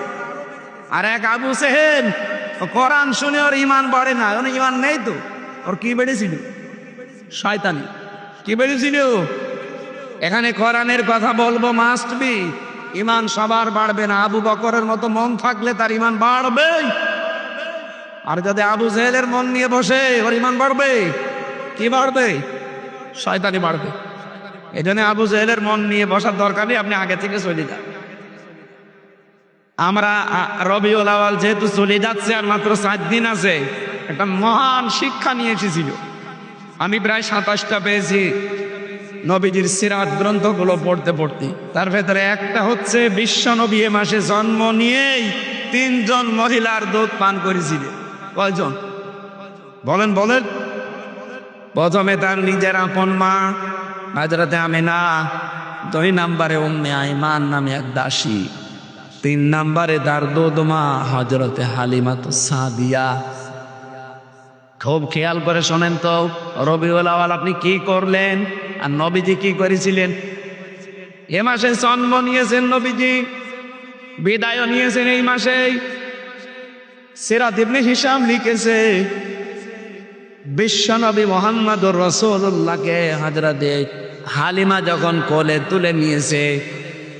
আর এক আবু সেহেল কোরআন শুনে ওর ঈমান বাড়ে না, ওর ঈমান নেই তো। ওর কি বেড়েছিল? শয়তানি। কি বেড়েছিল? এখানে কোরআনের কথা বলবো, মাস্ট বি। ঈমান সবার বাড়বে না। আবু বকরের মতো মন থাকলে তার ঈমান বাড়বে, আর যদি আবু জেহেলের মন নিয়ে বসে, ওর ঈমান বাড়বে। কি বাড়বে? শয়তানি বাড়বে। এই জন্য আবু জেহেলের মন নিয়ে বসার দরকার নেই, আপনি আগে থেকে চলে যান। আমরা রবিউল আউয়াল যেহেতু চলে যাচ্ছে, আর মাত্র 7 দিন আছে, একটা মহান শিক্ষা নিয়ে এসেছিল। আমি প্রায় 27টা পেয়েছি নবীজির সিরাত গ্রন্থগুলো পড়তে পড়তে। তার ভেতরে একটা হচ্ছে বিশ্ব নবী এ মাসে জন্ম নিয়েই 3 জন মহিলার দুধ পান করেছিলেন। কয়জন বলেন বলেন? প্রথমে তার নিজের আপন মা হযরতে আমিনা, 2 নম্বরে উম্মে আইমান নামে এক দাসী, 3 নম্বরে তার দুধমা হযরতে হালিমাতুস সাদিয়া। খুব খেয়াল করে শোনেন তো, রবিউল আউয়াল আপনি কি করলেন আর নবীজি কি করেছিলেন? এ মাসে জন্ম নিয়েছেন নবীজি, বিদায় নিয়েছেন এই মাসেই। সিরাত ইবনে হিশাম লিখেছে বিশ্বনবী মুহাম্মদুর রাসূলুল্লাহকে হযরতে হালিমা যখন কোলে তুলে নিয়েছে,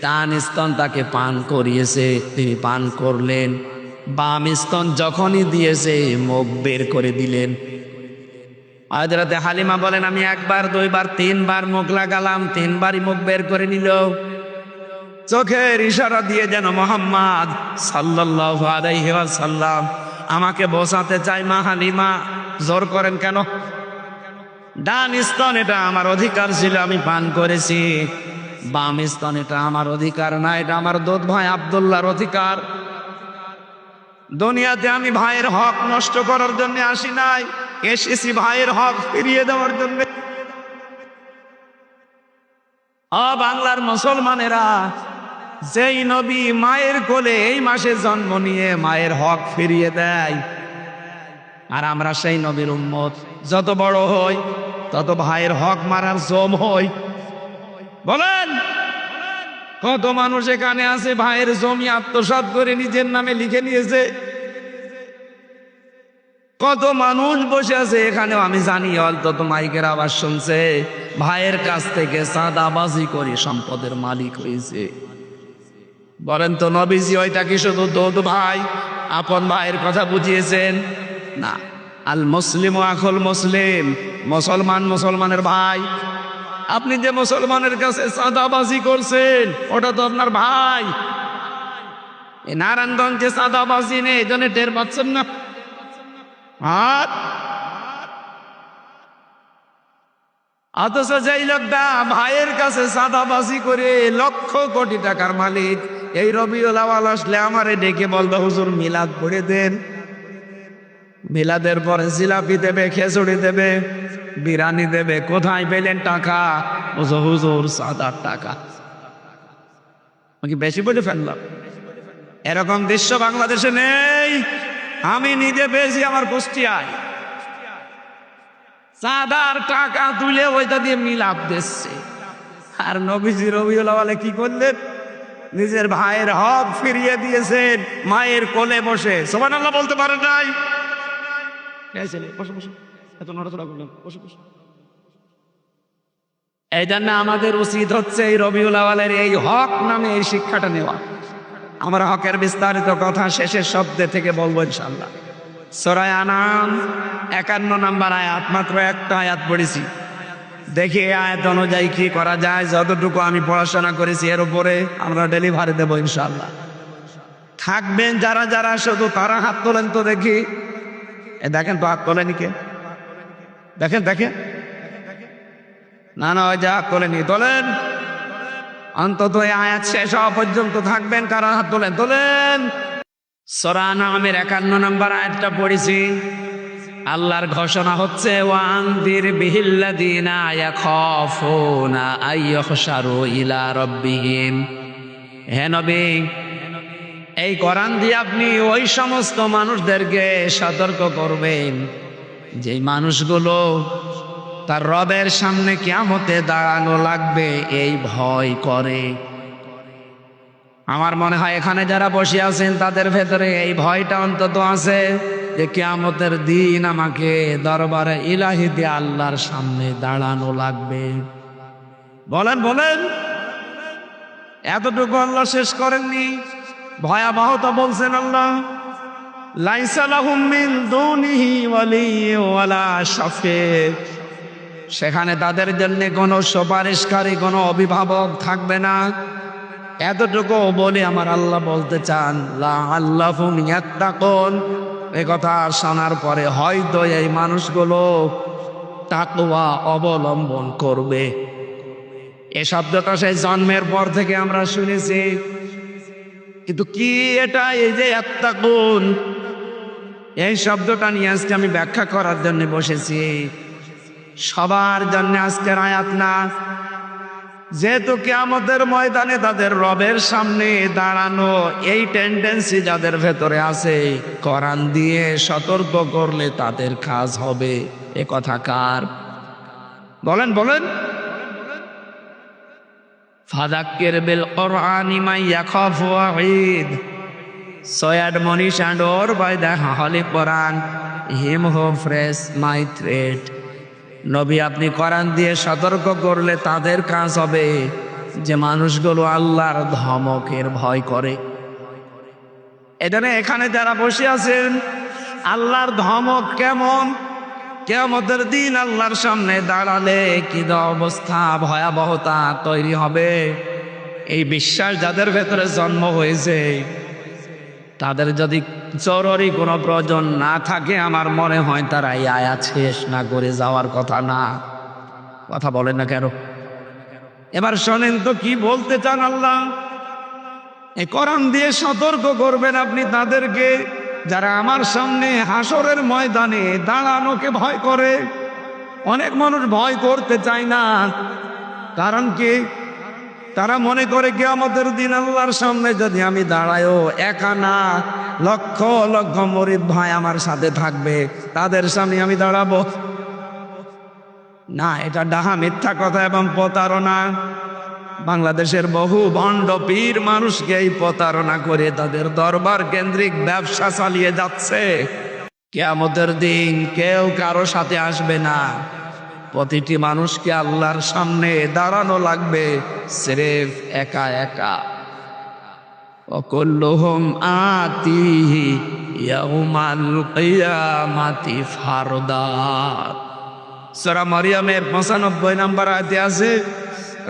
ডান স্তন তাকে পান করিয়েছে, তিনি পান করলেন। বাম স্তন যখনই দিয়েছে মুখ বের করে দিলেন। হযরতে হালিমা বলেন, আমি 1 বার 2 বার 3 বার মুখ লাগালাম, 3 বারই মুখ বের করে নিল। চোখের ইশারা দিয়ে যেন মুহাম্মদ সাল্লাল্লাহু আলাইহি ওয়াসাল্লাম আমাকে বোঝাতে চায়, মা হালিমা জোর করেন কেন? ডান স্তন এটা আমার অধিকার ছিল, আমি পান করেছি। বাম স্তন এটা আমার অধিকার না, এটা আমার দুধ ভাই আব্দুল্লাহর অধিকার। দুনিয়াতে আমি ভাইয়ের হক নষ্ট করার জন্য আসি নাই, এসেছি ভাইয়ের হক ফিরিয়ে দেওয়ার জন্য। বাংলার মুসলমানেরা, যেই নবী মায়ের কোলে এই মাসে জন্ম নিয়ে মায়ের হক ফিরিয়ে দেয়, আর আমরা সেই নবীর উম্মত, যত বড় হই তত ভাইয়ের হক মারার জম হই। বলেন, কত মানুষ এখানে আছে ভাইয়ের জমি আত্মসাৎ করে নিজের নামে লিখে নিয়েছে? কত মানুষ বসে আছে এখানেও, আমি জানি অন্তত মাইকের আওয়াজ শুনছে, ভাইয়ের কাছ থেকে চাঁদাবাজি করে সম্পদের মালিক হয়েছে। বলেন তো, নবীজি ওইটা কি শুধু দুধ ভাই আপন ভাইয়ের কথা বুঝিয়েছেন? না, আল মুসলিম আখুল মুসলিম, মুসলমান মুসলমানের ভাই। আপনি যে মুসলমানের কাছে চাঁদাবাজি করছেন, ওটা তো আপনার ভাই। এই নারায়ণগঞ্জে চাঁদাবাজি নেই, এই জন্য টের পাচ্ছেন না। আর অথচ যেই লোকটা ভাইয়ের কাছে চাঁদাবাজি করে লক্ষ কোটি টাকার মালিক, এই রবিউল আউয়াল আসলে আমারে ডেকে বলবে, হুজুর মিলাদ পড়ে দেন। মিলাদের পরে জিলাপি দেবে, খেচুড়ি দেবে, বিরানি দেবে। কোথায় পেলেন টাকা? হুজুর চাঁদার টাকা। কি বেশি বলে ফেললাম? এরকম দৃশ্য বাংলাদেশে নেই। আমি নিজে পেয়েছি আমার কুষ্টিয়ায়, চাঁদার টাকা তুলে ওইটা দিয়ে মিলাপ দিচ্ছে। আর নবীজি রবিউল আউয়ালে কি করলেন? নিজের ভাইয়ের হক ফিরিয়ে দিয়েছেন মায়ের কোলে বসে। সুবহানাল্লাহ বলতে পারেন নাই? এত নড়াচড়া করলাম, বসে বসে। এই জন্য আমাদের উচিত হচ্ছে এই রবিউল আউয়ালের এই হক নামে এই শিক্ষাটা নেওয়া। আমরা হকের বিস্তারিত কথা শেষের শব্দে থেকে বলবো ইনশাআল্লাহ। সূরা আনাম 51 নম্বর আয়াত, মাত্র একটা আয়াত পড়েছি। দেখি এই আয়াত অনুযায়ী কি করা যায়। যতটুকু আমি পড়াশোনা করেছি এর উপরে আমরা ডেলিভারি দেবো ইনশাআল্লাহ। থাকবেন যারা যারা, শুধু তারা হাত তোলেন তো দেখি। দেখেন তো হাত তোলেনি কে? দেখেন দেখেন, না না, ওই যে হাত তোলেনি, তোলেন। অন্তত এই আয়াত শেষ হওয়া পর্যন্ত থাকবেন। কারা হাত তোলেন? তোলেন। সূরা আনামের 51 নম্বর আয়াতটা পড়েছি। আল্লাহর ঘোষণা হচ্ছে, ওয়ানদির বিহিল্লাযিনা ইয়াখাফুনা আইয়ুহশারু ইলা রাব্বিহিম। হে নবী, এই কোরআন দিয়ে আপনি ওই সমস্ত মানুষদেরকে সতর্ক করবেন যেই মানুষগুলো তার রবের সামনে কিয়ামতে দাঁড়ানো লাগবে এই ভয় করে। আমার মনে হয় এখানে যারা বসে আছেন তাদের ভেতরে এই ভয়টা অন্তত আছে যে কিয়ামতের দিন আমাকে দরবারে ইলাহিতে আল্লাহর সামনে দাঁড়ানো লাগবে। বলেন বলেন, এতটুকু আল্লাহ শেষ করেননি, ভয়াবহতা বলছেন আল্লাহ। লাইসা লাহুম মিন দুনিহি ওয়ালিয়্যুন ওয়ালা শাফিঈ। সেখানে তাদের জন্য কোনো সুপারিশকারী, কোনো অভিভাবক থাকবে না। এতটুকু বলে আমার আল্লাহ বলতে চান, লাআল্লাহুম ইয়াত্তাকুন। এই কথা শোনার পরে হয়তো এই মানুষগুলো তাকওয়া অবলম্বন করবে। এই শব্দটা সেই জন্মের পর থেকে আমরা শুনেছি, কিন্তু কি এটা? এই যে ইয়াত্তাকুন, এই শব্দটা নিয়ে আজকে আমি ব্যাখ্যা করার জন্য বসেছি। সবার জন্য আজকের আয়াত না। যেহেতু কিয়ামতের ময়দানে তাদের রবের সামনে দাঁড়ানো এই টেন্ডেন্সি যাদের ভেতরে আছে, কোরআন দিয়ে সতর্ক করলে তাদের কাজ হবে। এ কথা কার? বলেন বলেন। ফাযাক্কির বিল কুরআনি মান ইয়াখাফু ওয়াঈদ। So admonish and or by the Holy Quran him who fears my threat. নবী আপনি কোরআন দিয়ে সতর্ক করলে তাদের কাজ হবে যে মানুষগুলো আল্লাহর ধমকের ভয় করে। এখানে যারা বসে আছেন, আল্লাহর ধমক কেমন, কিয়ামতের দিন আল্লাহর সামনে দাঁড়ালে কি অবস্থা, ভয়াবহতা তৈরি হবে, এই বিশ্বাস যাদের ভেতরে জন্ম হয়েছে, তাদের যদি জরুরি কোনো প্রয়োজন না থাকে, আমার মনে হয় তারা এই আয়াত শেষ না করে যাওয়ার কথা না। কথা বলেন না কেন? এবার শোনেন তো কি বলতে চান আল্লাহ। এই কোরআন দিয়ে সতর্ক করবেন আপনি তাদেরকে যারা আমার সামনে হাসরের ময়দানে দাঁড়ানোকে ভয় করে। অনেক মানুষ ভয় করতে চায় না, কারণ কি? তারা মনে করে কিয়ামতের দিন আল্লাহর সামনে যদি আমি দাঁড়ায়ও, একা না, লক্ষ লক্ষ মুরিদ ভাই আমার সাথে থাকবে, তাদের সামনে আমি দাঁড়াবো না। এটা ডাহা মিথ্যা কথা এবং প্রতারণা। বাংলাদেশের বহু ভণ্ড পীর মানুষকে এই প্রতারণা করে তাদের দরবার কেন্দ্রিক ব্যবসা চালিয়ে যাচ্ছে। কিয়ামতের দিন কেউ কারো সাথে আসবে না, প্রতিটি মানুষকে আল্লাহর সামনে দাঁড়ানো লাগবে সিরেফ একা একা। ওয়াকুল্লুহুম আতিহি ইয়াউমাল কিয়ামাতি ফারদা। সূরা মারইয়ামের 95 নম্বর আয়াতে আছে,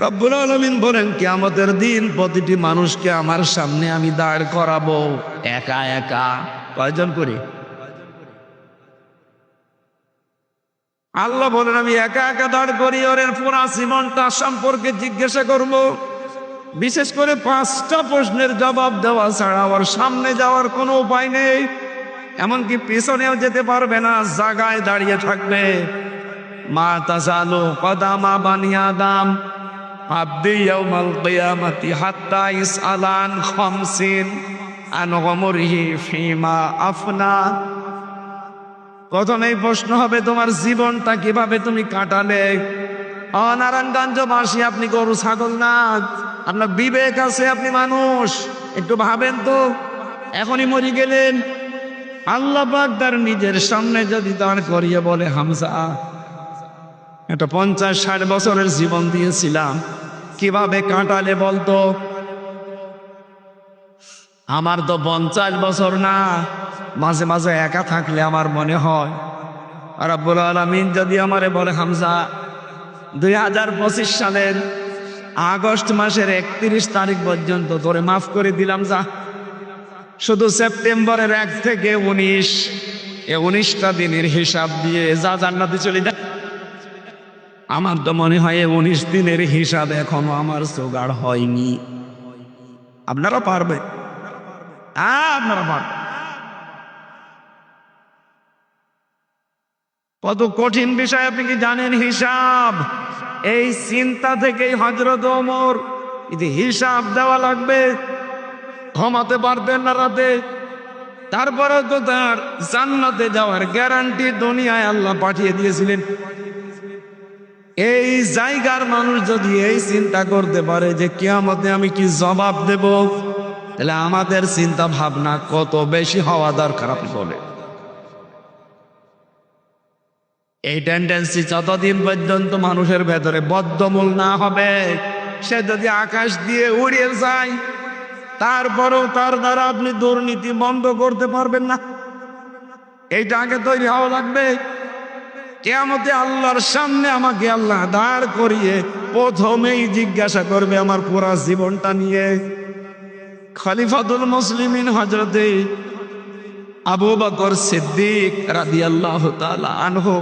রব্বুল আলামিন বলেন কিয়ামতের দিন প্রতিটি মানুষকে আমার সামনে আমি দাঁড় করাবো একা একা। কয়জন করে? আল্লাহ বলেন আমি একা একা দাঁড় করি, ওর পুরা জীবনটা সম্পর্কে জিজ্ঞাসা করব। বিশেষ করে 5টা প্রশ্নের জবাব দেওয়া ছাড়া ওর সামনে যাওয়ার কোনো উপায় নেই। এমনকি পিছনেও যেতে পারবে না, জায়গায় দাঁড়িয়ে থাকবে। মা তাজালু কদামা বানি আদম আবদি ইয়াউমাল কিয়ামাতি হাত্তা ইসআলান খামসিন আন উমরিহি ফিমা আফনা। প্রথমেই প্রশ্ন হবে তোমার জীবনটা কিভাবে তুমি কাটালে। নারায়ণগঞ্জবাসী, আপনি গরু ছাগল না, আপনার বিবেক আছে, আপনি মানুষ, একটু ভাবেন তো। এখনই মরে গেলেন, আল্লাহ পাক তার নিজের সামনে যদি দাঁড় করিয়ে বলে হামজা এটা 50-60 বছরের জীবন দিয়েছিলাম, কিভাবে কাটালে বলতো? আমার তো 50 বছর না, মাঝে মাঝে একা থাকলে আমার মনে হয় রব্বুল আলামিন যদি আমারে বলে হামজা 2025 সালের আগস্ট মাসের 31 তারিখ পর্যন্ত তোরে মাফ করে দিলাম, যা শুধু সেপ্টেম্বরের 1 থেকে 19 এই 19টা দিনের হিসাব দিয়ে যা জান্নাতে চলে যা। আমার তো মনে হয় 19 দিনের হিসাব এখনো আমার জোগাড় হয়নি। আপনারা পারবে? আপনারা পারবেন। কত কঠিন বিষয় আপনি কি জানেন? হিসাব। এই চিন্তা থেকেই হযরত ওমর হিসাব দেওয়া লাগবে, ঘুমাতে পারতেন না রাতে। তারপরে তো তার জান্নাতে যাওয়ার গ্যারান্টি দুনিয়ায় আল্লাহ পাঠিয়ে দিয়েছিলেন। এই জায়গার মানুষ যদি এই চিন্তা করতে পারে যে কিয়ামতে আমি কি জবাব দেব, তাহলে আমাদের চিন্তা ভাবনা কত বেশি হওয়া দরকার আপনি বলে। এই টেন্ডেন্সি যতদিন পর্যন্ত মানুষের ভেতরে বদ্ধমূল না হবে, সে যদি আকাশ দিয়ে উড়িয়ে যায়, তারপরেও তার দ্বারা আপনি দুর্নীতি বন্ধ করতে পারবেন না। এইটা আগে তৈরি হওয়া লাগবে। কিয়ামতে আল্লাহর সামনে আমাকে আল্লাহ দাঁড় করিয়ে প্রথমেই জিজ্ঞাসা করবে আমার পুরা জীবনটা নিয়ে। খলিফাতুল মুসলিমিন হযরতে আবু বকর সিদ্দিক রাদিয়াল্লাহু তাআলা আনহু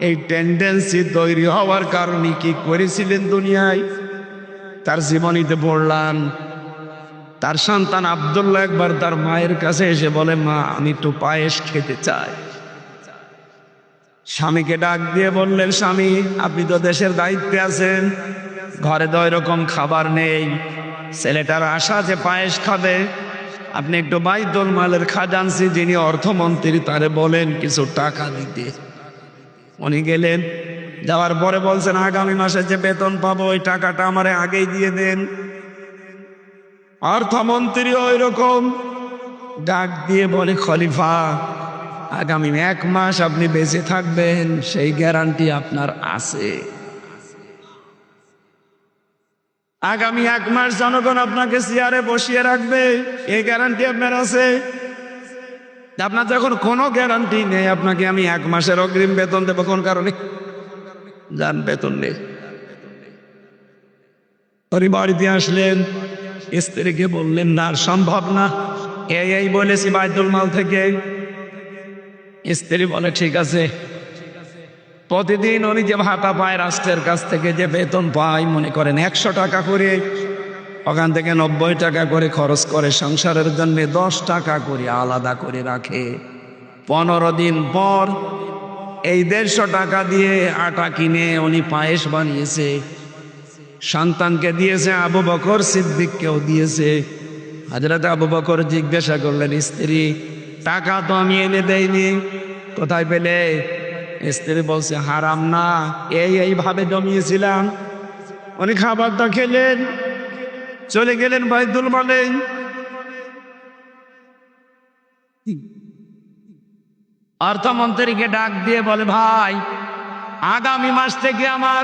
এই টেন্ডেন্সি তৈরি হওয়ার কারণে কি করেছিলেন দুনিয়ায়, তার জীবনীতে পড়লাম। তার সন্তান আব্দুল্লাহ একবার তার মায়ের কাছে এসে বলে, মা আমি একটু পায়েস খেতে চাই। স্বামীকে ডাক দিয়ে বললেন, স্বামী আপনি তো দেশের দায়িত্বে আছেন, ঘরে তো এরকম খাবার নেই, ছেলেটার আশা যে পায়েস খাবে, আপনি একটু বাইতুল মালের খাজানসি যিনি অর্থমন্ত্রী তারে বলেন কিছু টাকা দিতে। উনি গেলেন, যাওয়ার পরে বলছেন, আগামী মাসে যে বেতন পাবো ওই টাকাটা আমারে আগেই দিয়ে দেন। অর্থমন্ত্রী ওই রকম ডাক দিয়ে বলে, খলিফা আগামী 1 মাস আপনি বেঁচে থাকবেন সেই গ্যারান্টি আপনার আছে। আগামী 1 মাস জনগণ আপনাকে চেয়ারে বসিয়ে রাখবে এই গ্যারান্টি আপনার আছে। আপনার যখন কোনো গ্যারান্টি নেই, আপনাকে আমি 1 মাসের অগ্রিম বেতন দেবো কোন কারণে? যান বেতন নেই। ওই বাড়িতে আসলেন, স্ত্রীকে বললেন, না সম্ভব না, এই বলেছি বাইতুল মাল থেকে। স্ত্রী বলে ঠিক আছে। প্রতিদিন উনি যে ভাতা পায় রাষ্ট্রের কাছ থেকে, যে বেতন পায়, মনে করেন 100 টাকা করে, ওখান থেকে 90 টাকা করে খরচ করে সংসারের জন্য, 10 টাকা করে আলাদা করে রাখে। 15 দিন পর এই 150 টাকা দিয়ে আটা কিনে উনি পায়েস বানিয়েছে, সন্তানকে দিয়েছে, আবু বকর সিদ্দিককেও দিয়েছে। হযরত আবু বকর জিজ্ঞাসা করলেন, স্ত্রী টাকা তো আমি এনে দেইনি, কোথায় পেলে? স্ত্রী বলছে, হারাম না, এইভাবে জমিয়েছিলাম। উনি খাবারটা খেলেন, চলে গেলেন বাইতুল মালে। অর্থমন্ত্রীকে ডাক দিয়ে বলে, ভাই আগামী মাস থেকে আমার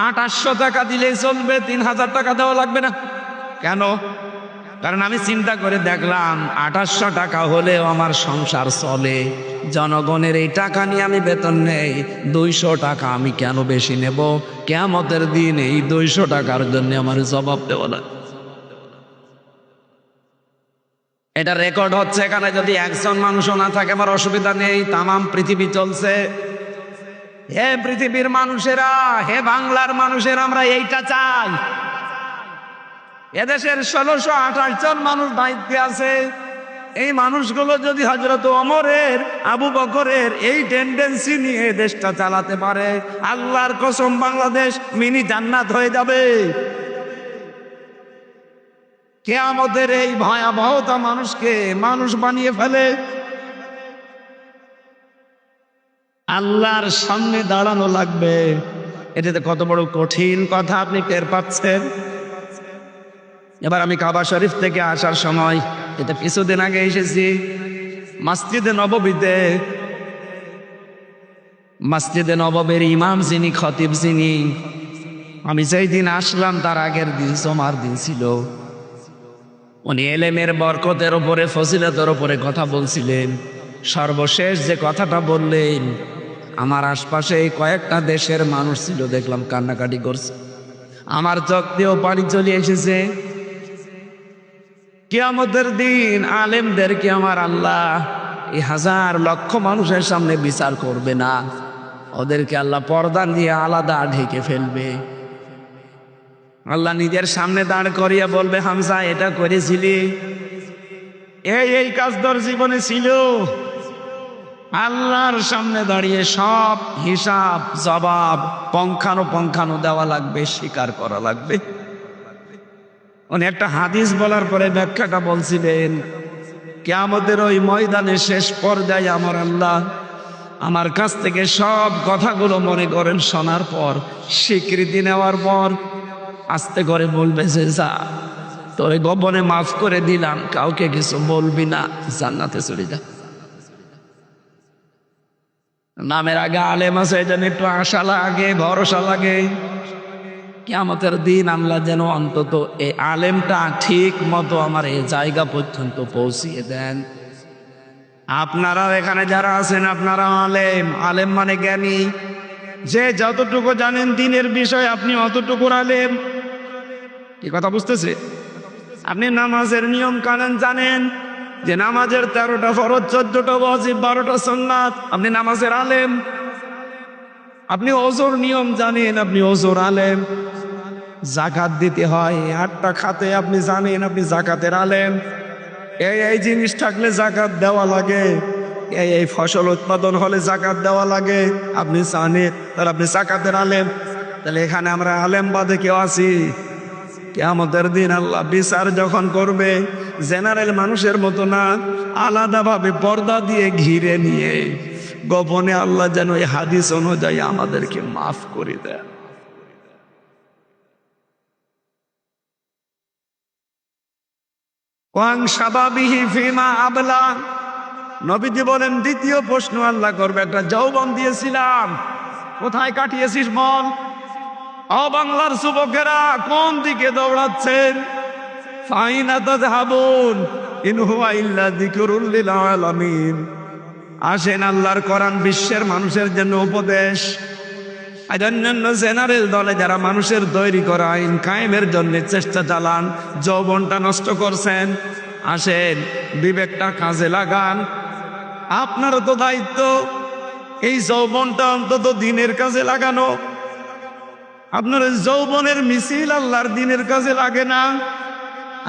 2800 টাকা দিলেই চলবে, 3000 টাকা দেওয়া লাগবে না। কেন? কারণ আমি চিন্তা করে দেখলাম 2800 টাকা হলেও আমার সংসার চলে, জনগণের এই টাকা নিয়ে আমি বেতন নেই, 200 টাকা আমি কেন বেশি নেব? কিয়ামতের দিন এই 200 টাকার জন্য আমার জবাব দেওয়া লাগবে। এটা রেকর্ড হচ্ছে, এখানে যদি একজন মানুষও না থাকে আমার অসুবিধা নেই, তামাম পৃথিবী চলছে। হে পৃথিবীর মানুষেরা, হে বাংলার মানুষেরা, আমরা এইটা চাই। এদেশের 1628 জন মানুষ দায়িত্বে আছে। এই মানুষগুলো যদি হযরত ওমরের, আবু বকরের এই টেন্ডেন্সি নিয়ে দেশটা চালাতে পারে, আল্লাহর কসম বাংলাদেশ মিনি জান্নাত হয়ে যাবে। কিয়ামতের এই ভয়াবহতা মানুষকে মানুষ বানিয়ে ফেলে। আল্লাহর সামনে দাঁড়ানো লাগবে, এটাতে কত বড় কঠিন কথা আপনি টের পাচ্ছেন। এবার আমি কাবা শরীফ থেকে আসার সময়, এটা কিছুদিন আগে এসেছি, মসজিদে নববীতে, মসজিদে নববীর ইমাম যিনি, খতিব যিনি, আমি যেই দিন আসলাম তার আগের দিন জুমার দিন ছিল। উনি এলেমের বরকতের উপরে, ফজিলতের উপরে কথা বলছিলেন। সর্বশেষ যে কথাটা বললেন, আমার আশপাশে কয়েকটা দেশের মানুষ ছিল, দেখলাম কান্নাকাটি করছে, আমার চোখ দিয়েও পানি চলে এসেছে। কিয়ামতের দিন আলেমদেরকে আমার আল্লাহ এই 1000 লক্ষ মানুষের সামনে বিচার করবে না, ওদেরকে আল্লাহ পর্দা দিয়ে আলাদা ঢেকে ফেলবে। আল্লাহ নিজের সামনে দাঁড় করিয়ে বলবে, হামজা এটা করেছিলি, এই কাজ তোর জীবনে ছিল। আল্লাহর সামনে দাঁড়িয়ে সব হিসাব জবাব পঙ্খানো দেওয়া লাগবে, স্বীকার করা লাগবে। উনি একটা হাদিস বলার পরে ব্যাখ্যাটা বলছিলেন, কিয়ামতের ওই ময়দানে শেষ পর্যায়ে আমার আল্লাহ আমার কাছ থেকে সব কথাগুলো মনে করেন শোনার পর, স্বীকৃতি নেওয়ার পর আস্তে করে বলবে যে, যা তোরে গোপনে মাফ করে দিলাম, কাউকে কিছু বলবি না, জান্নাতে চলে যা। নামের আগে আলেম আছে, এই জন্য একটু আশা লাগে, ভরসা লাগে। কিয়ামতের দিন আল্লাহ যেন অন্তত এই আলেমটা ঠিক মতো আমার এই জায়গা পর্যন্ত পৌঁছিয়ে দেন। আপনারাও এখানে যারা আছেন, আপনারা আলেম। আলেম মানে জ্ঞানী, যে যতটুকু জানেন দিনের বিষয় আপনি অতটুকুর আলেম। কি কথা বুঝতেছে? আপনি নামাজের নিয়ম কানুন জানেন, যে নামাজের 13টা ফরজ, 14টা ওয়াজিব, 12টা সুন্নাত, আপনি নামাজের আলেম। আপনি ওযুর নিয়ম জানেন, আপনি ওযুর আলেম। জাকাত দিতে হয়। 8টা খাতে আপনি জানেন, আপনি জাকাতের আলেম, এই জিনিস থাকলে জাকাত দেওয়া লাগে, এই ফসল উৎপাদন হলে জাকাত দেওয়া লাগে, আপনি জানেন, তাহলে আপনি জাকাতের আলেম। তাহলে এখানে আমরা আলেম বাদে কেউ আছি? কিয়ামতের দিন আল্লাহ বিচার যখন করবে, জেনারেল মানুষের মতো না, আলাদাভাবে পর্দা দিয়ে ঘিরে নিয়ে গোপনে আল্লাহ যেন এই হাদিস অনুযায়ী আমাদেরকে মাফ করে দেয়। ওয়াং শাবাবিহি ফিমা আবলা, নবীজি বলেন দ্বিতীয় প্রশ্ন আল্লাহ করবে, একটা যৌবন দিয়েছিলাম, কোথায় কাটিয়েছিস বল? ও বাংলার যুবকেরা কোন দিকে দৌড়াচ্ছেন? ফাইনা তাযহাবুন ইন হুয়া ইল্লা যিকরুল লিল আলামিন। আসেন, আল্লাহর কোরআন বিশ্বের মানুষের জন্য উপদেশ। আর অন্যান্য জেনারেল দলে যারা মানুষের তৈরি করা আইন কায়েমের জন্য চেষ্টা চালান, যৌবনটা নষ্ট করছেন। আসেন, বিবেকটা কাজে লাগান। আপনারও তো দায়িত্ব এই যৌবনটা অন্তত দিনের কাজে লাগানো। আপনার যৌবনের মিছিল আল্লাহর দিনের কাজে লাগে না,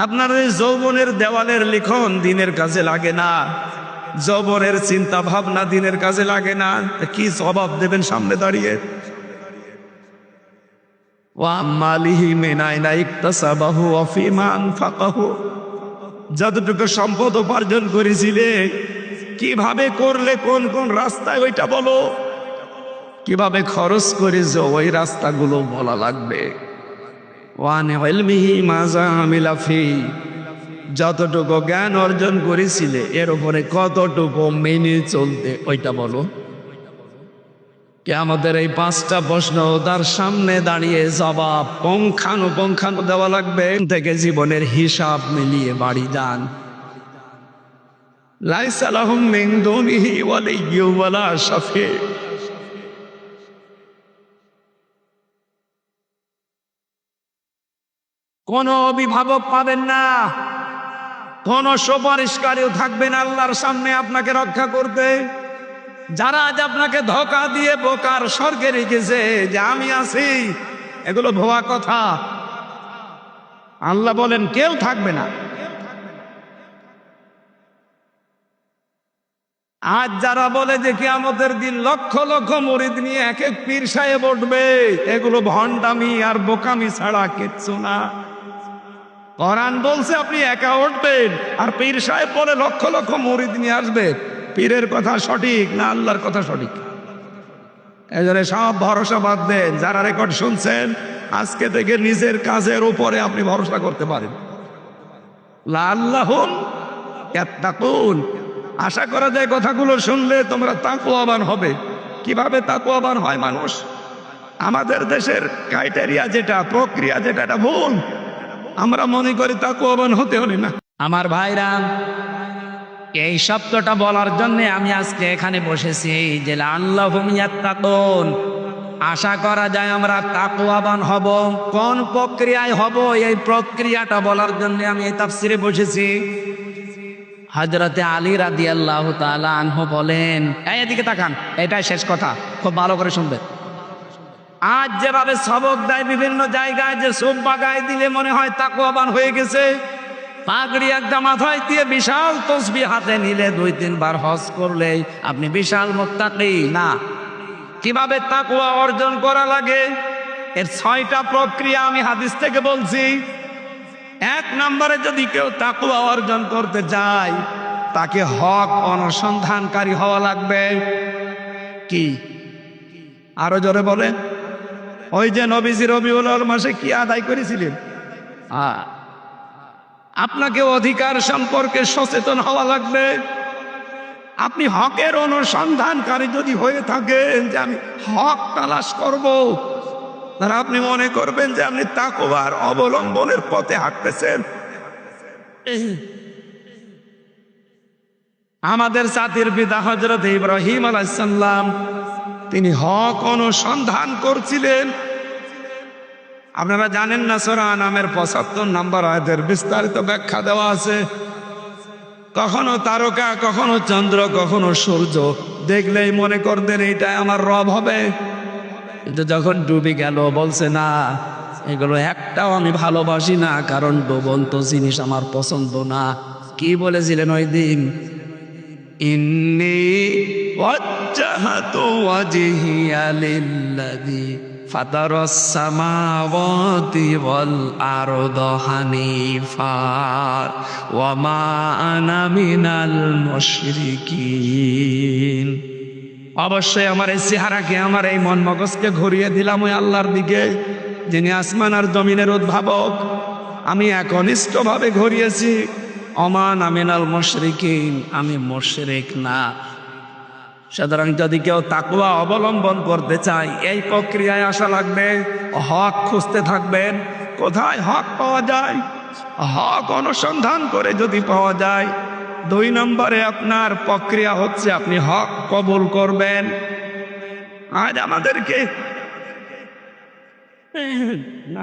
আপনার এই যৌবনের দেওয়ালের লিখন দিনের কাজে লাগে না, যৌবনের চিন্তা ভাবনা দিনের কাজে লাগে না, কি জবাব দেবেন সামনে দাঁড়িয়ে? যতটুকু সম্পদ উপার্জন করেছিলে কিভাবে করলে, কোন কোন রাস্তায় ওইটা বলো, কিভাবে খরচ করেছ ওই রাস্তাগুলো বলা লাগবে। যতটুকু জ্ঞান অর্জন করেছিলে এর উপরে কতটুকু মেনে চলতে ওইটা বলো। আমাদের এই 5টা প্রশ্ন তার সামনে দাঁড়িয়ে জবাব পুঙ্খানুপুঙ্খানু দেওয়া লাগবে। থেকে জীবনের হিসাব মিলিয়ে বাড়ি যান। লাইসা লাহুম মিন দুনিহি ওয়ালিয়্যুন ওয়ালা শাফি। কোন অভিভাবক পাবেন না, কোন সুপারিশকারীও থাকবেন আল্লাহর সামনে আপনাকে রক্ষা করতে। যারা আজ আপনাকে ধোঁকা দিয়ে বোকার স্বর্গে রেখেছে যে আমি আছি, এগুলো ভুয়া কথা। আল্লাহ বলেন কেউ থাকবে না। আজ যারা বলে যে কিয়ামতের দিন লক্ষ লক্ষ মুরিদ নিয়ে এক এক পীর সাহেব উঠবে, এগুলো ভণ্ডামি আর বোকামি ছাড়া কিচ্ছু না। কোরআন বলছে আপনি একা উঠবেন, আর পীর সাহেব বলে লক্ষ লক্ষ মুরিদ নিয়ে আসবে। পীরের কথা সঠিক না আল্লাহর কথা সঠিক? এই জন্য সব ভরসা বাদ দেন। যারা রেকর্ড শুনছেন, আজকে থেকে নিজের কাজের উপরে আপনি ভরসা করতে পারেন। লাআল্লাহুম ইয়াত্তাকুন। আশা করা যায় কথাগুলো শুনলে তোমরা তাকওয়াবান হবে। কিভাবে তাকওয়াবান হয় মানুষ? আমাদের দেশের ক্রাইটেরিয়া যেটা, প্রক্রিয়া যেটা, এটা ভুল। আমরা মনে করি তাকওয়াবান হতে হলে না। আমার ভাইরা, এই শব্দটা বলার জন্য আমি আজকে এখানে বসেছি যে লাআল্লাহুম ইয়াত্তাকুন। আশা করা যায় আমরা তাকওয়াবান হব। কোন প্রক্রিয়ায় হব, এই প্রক্রিয়াটা বলার জন্য আমি এই তাফসিরে বসেছি। হযরতে আলী রাদিয়াল্লাহু তাআলা আনহু বলেন, এদিকে তাকান, এটাই শেষ কথা, খুব ভালো করে শুনবেন। আজ যেভাবে সবক দেয় বিভিন্ন জায়গায়, যে সুব্বা গায়ে দিলে মনে হয় তাকওয়াবান হয়ে গেছে, পাগড়ি একটা মাথায় দিয়ে বিশাল তসবিহ হাতে নিলে 2-3 বার হজ করলেই আপনি বিশাল মুত্তাকি না। কিভাবে তাকওয়া অর্জন করা লাগে, এর 6টা প্রক্রিয়া আমি হাদিস থেকে বলছি। 1 নম্বরে যদি কেউ তাকওয়া অর্জন করতে চায়, তাকে হক অনুসন্ধানকারী হওয়া লাগবে। কি? আরো জোরে বলেন। ওই যে নবীজি রবিউল আউয়াল মাসে কি আদায় করেছিলেন? আপনাকে অধিকার সম্পর্কে সচেতন হওয়া লাগবে। আপনি হকের অনুসন্ধানকারী যদি হয়ে থাকেন যে আমি হক তালাশ করব, তাহলে আপনি মনে করবেন যে আপনি তাকওয়ার অবলম্বনের পথে হাঁটতেছেন। আমাদের জাতির পিতা হযরত ইব্রাহিম আলাইহিস সালাম, তিনি হক অনুসন্ধান করছিলেন। আপনারা জানেন না, সূরা আনামের 75 নম্বর আয়াতের বিস্তারিত ব্যাখ্যা দেওয়া আছে। কখনো তারকা, কখনো চন্দ্র, কখনো সূর্য দেখলেই মনে করতেন এইটাই আমার রব হবে। কিন্তু যখন ডুবে গেল বলছে না, এগুলো একটাও আমি ভালোবাসি না, কারণ ডুবন্ত জিনিস আমার পছন্দ না। কি বলেছিলেন ওই দিন? ইন্নী ওয়াজ্জাহাতু ওয়াজহিয়া লিল্লাযী ফাতারাস সামাওয়াতি ওয়াল আরদা হানিফা ওয়া মা আনা মিনাল মুশরিকিন। অবশ্যই আমার এই চেহারাকে, আমার এই মন মগজকে ঘুরিয়ে দিলাম ওই আল্লাহর দিকে, যিনি আসমান আর জমিনের উদ্ভাবক। আমি একনিষ্ঠভাবে ঘুরিয়েছি অমান আমিনাল মুশরিকিন, আমি মুশরিক না। সুতরাং যদি কেউ তাকওয়া অবলম্বন করতে চায়, এই প্রক্রিয়ায় আসা লাগবে, হক খুঁজতে থাকবেন। কোথায় হক পাওয়া যায়? হক অনুসন্ধান করে যদি পাওয়া যায়। 2 নম্বরে আপনার প্রক্রিয়া হচ্ছে আপনি হক কবুল করবেন। আজ আমাদেরকে না,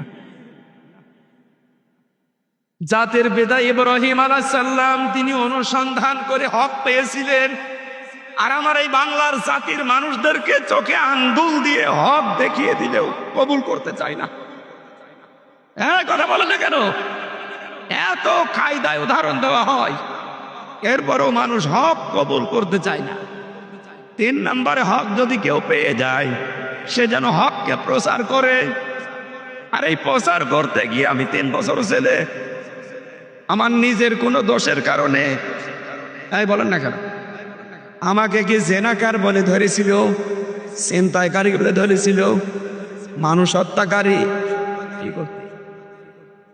জাতির পিতা ইব্রাহিম আলাইহিস সালাম তিনি অনুসন্ধান করে হক পেয়েছিলেন, আর আমার এই বাংলার জাতির মানুষদেরকে চোখে আঙ্গুল দিয়ে হক দেখিয়ে দিলেও কবুল করতে চায় না। হ্যাঁ, কথা বলে না কেন? এত কায়দায় উদাহরণ দেওয়া হয়, এরপরও মানুষ হক কবুল করতে চায় না। 3 নম্বরে হক যদি কেউ পেয়ে যায়, সে যেন হককে প্রচার করে। আর এই প্রচার করতে গিয়ে আমি 3 বছর ছেলে, আমার নিজের কোনো দোষের কারণে, এই বলেন না কেন, আমাকে কি জেনাকার বলে ধরেছিল, ছিনতাইকারী বলে ধরেছিল, মানুষ হত্যাকারী।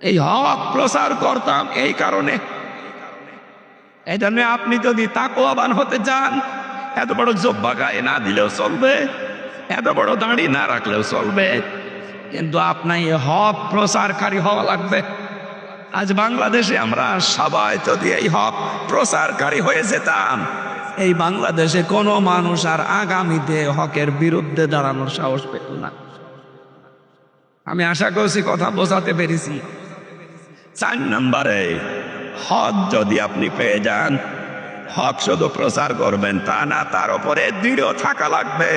এই হক প্রচার করতাম এই কারণে। এই জন্য আপনি যদি তাকওয়াবান হতে চান, এত বড় জব্বা গায়ে না দিলেও চলবে, এত বড় দাড়ি না রাখলেও চলবে, কিন্তু আপনার এই হক প্রচারকারী হওয়া লাগবে। আজ বাংলাদেশে আমরা সবাই যদি এই হক প্রচারকারী হয়ে যেতাম, এই বাংলাদেশে কোনো মানুষ আর আগামীতে হকের বিরুদ্ধে দাঁড়ানোর সাহস পেত না। আমি আশা করছি কথা বোঝাতে পেরেছি। 4 নম্বরে হক যদি আপনি পেয়ে যান, হক শুধু প্রচার করবেন তা না, তার উপরে দৃঢ় থাকা লাগবে।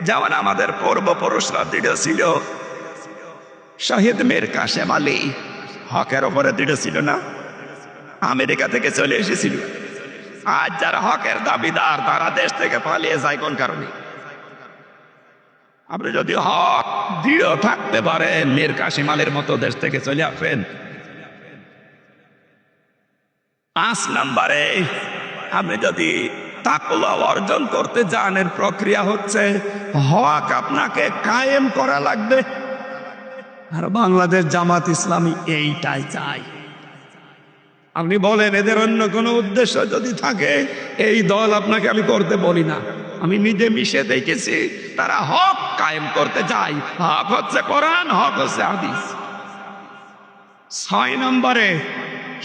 যেমন আমাদের পূর্বপুরুষরা দৃঢ় ছিল। শহীদ মীর কাসেম আলী হকের উপরে দৃঢ় ছিল না? আমেরিকা থেকে চলে এসেছিল। আজ যারা হকের দাবিদার, তারা দেশ থেকে পালিয়ে যায় কোন কারণে? আপনি যদি হক দৃঢ় থাকতে পারেন, মীর কাসেম আলীর মতো দেশ থেকে চলে আসেন। 5 নম্বরে আপনি যদি তাকওয়া অর্জন করতে চান, এর প্রক্রিয়া হচ্ছে হক আপনাকে কায়েম করা লাগবে। আর বাংলাদেশ জামাত ইসলামী এইটাই চাই। আপনি বলেন এদের অন্য কোনো উদ্দেশ্য যদি থাকে, এই দল আপনাকে আমি করতে বলি না, আমি নিজে মিশে দেখেছি তারা হক কায়েম করতে চায়। হক হচ্ছে কোরআন, হক হচ্ছে হাদিস। 6 নম্বরে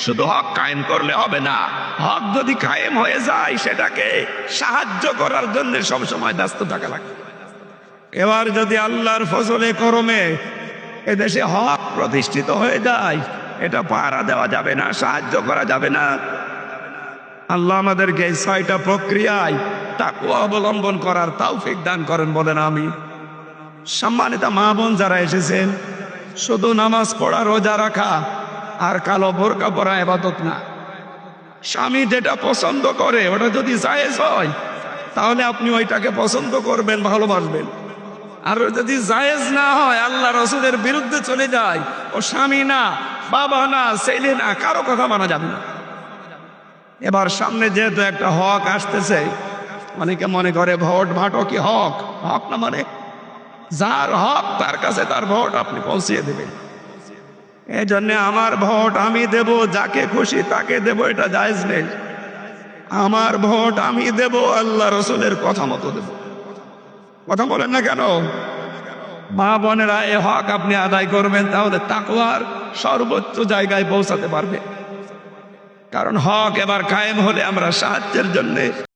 শুধু হক কায়েম করলে হবে না, হক যদি কায়েম হয়ে যায় সেটাকে সাহায্য করার জন্য সবসময় ব্যস্ত থাকা লাগবে। এবার যদি আল্লাহর ফজলে করমে এদেশে হক প্রতিষ্ঠিত হয়ে যায়, এটা পাহারা দেওয়া যাবে না, সাহায্য করা যাবে না। আল্লাহ আমাদেরকে এই 6টা প্রক্রিয়ায় তাকওয়া অবলম্বন করার তৌফিক দান করেন, বলেন আমিন। সম্মানিত মা বোন যারা এসেছেন, শুধু নামাজ পড়া, রোজা রাখা আর কালো বোরকা পরা ইবাদত না। স্বামী যেটা পছন্দ করে ওটা যদি জায়েজ হয়, তাহলে আপনি ওইটাকে পছন্দ করবেন, ভালোবাসবেন। আর যদি জায়েজ না হয়, আল্লাহ রসুলের বিরুদ্ধে চলে যায়, ও স্বামী না, বাবা না, ছেলে না, কারো কথা মানা যাবে না। এবার সামনে যেহেতু একটা হক আসতেছে, অনেকে মনে করে ভোট ভাটো কি হক? হক না মানে যার হক তার কাছে তার ভোট আপনি পৌঁছিয়ে দেবেন। এই জন্য আমার ভোট আমি দেব, যাকে খুশি তাকে দেব, এটা জায়েজ নেই। আমার ভোট আমি দেব, আল্লাহ রসুলের কথা মতো দেব। কথা বলেন না কেন? মা বোনেরা, এ হক আপনি আদায় করবেন, তাহলে তাকওয়ার সর্বোচ্চ জায়গায় পৌঁছাতে পারবে। কারণ হক এবার কায়েম হলে আমরা সাহায্যের জন্য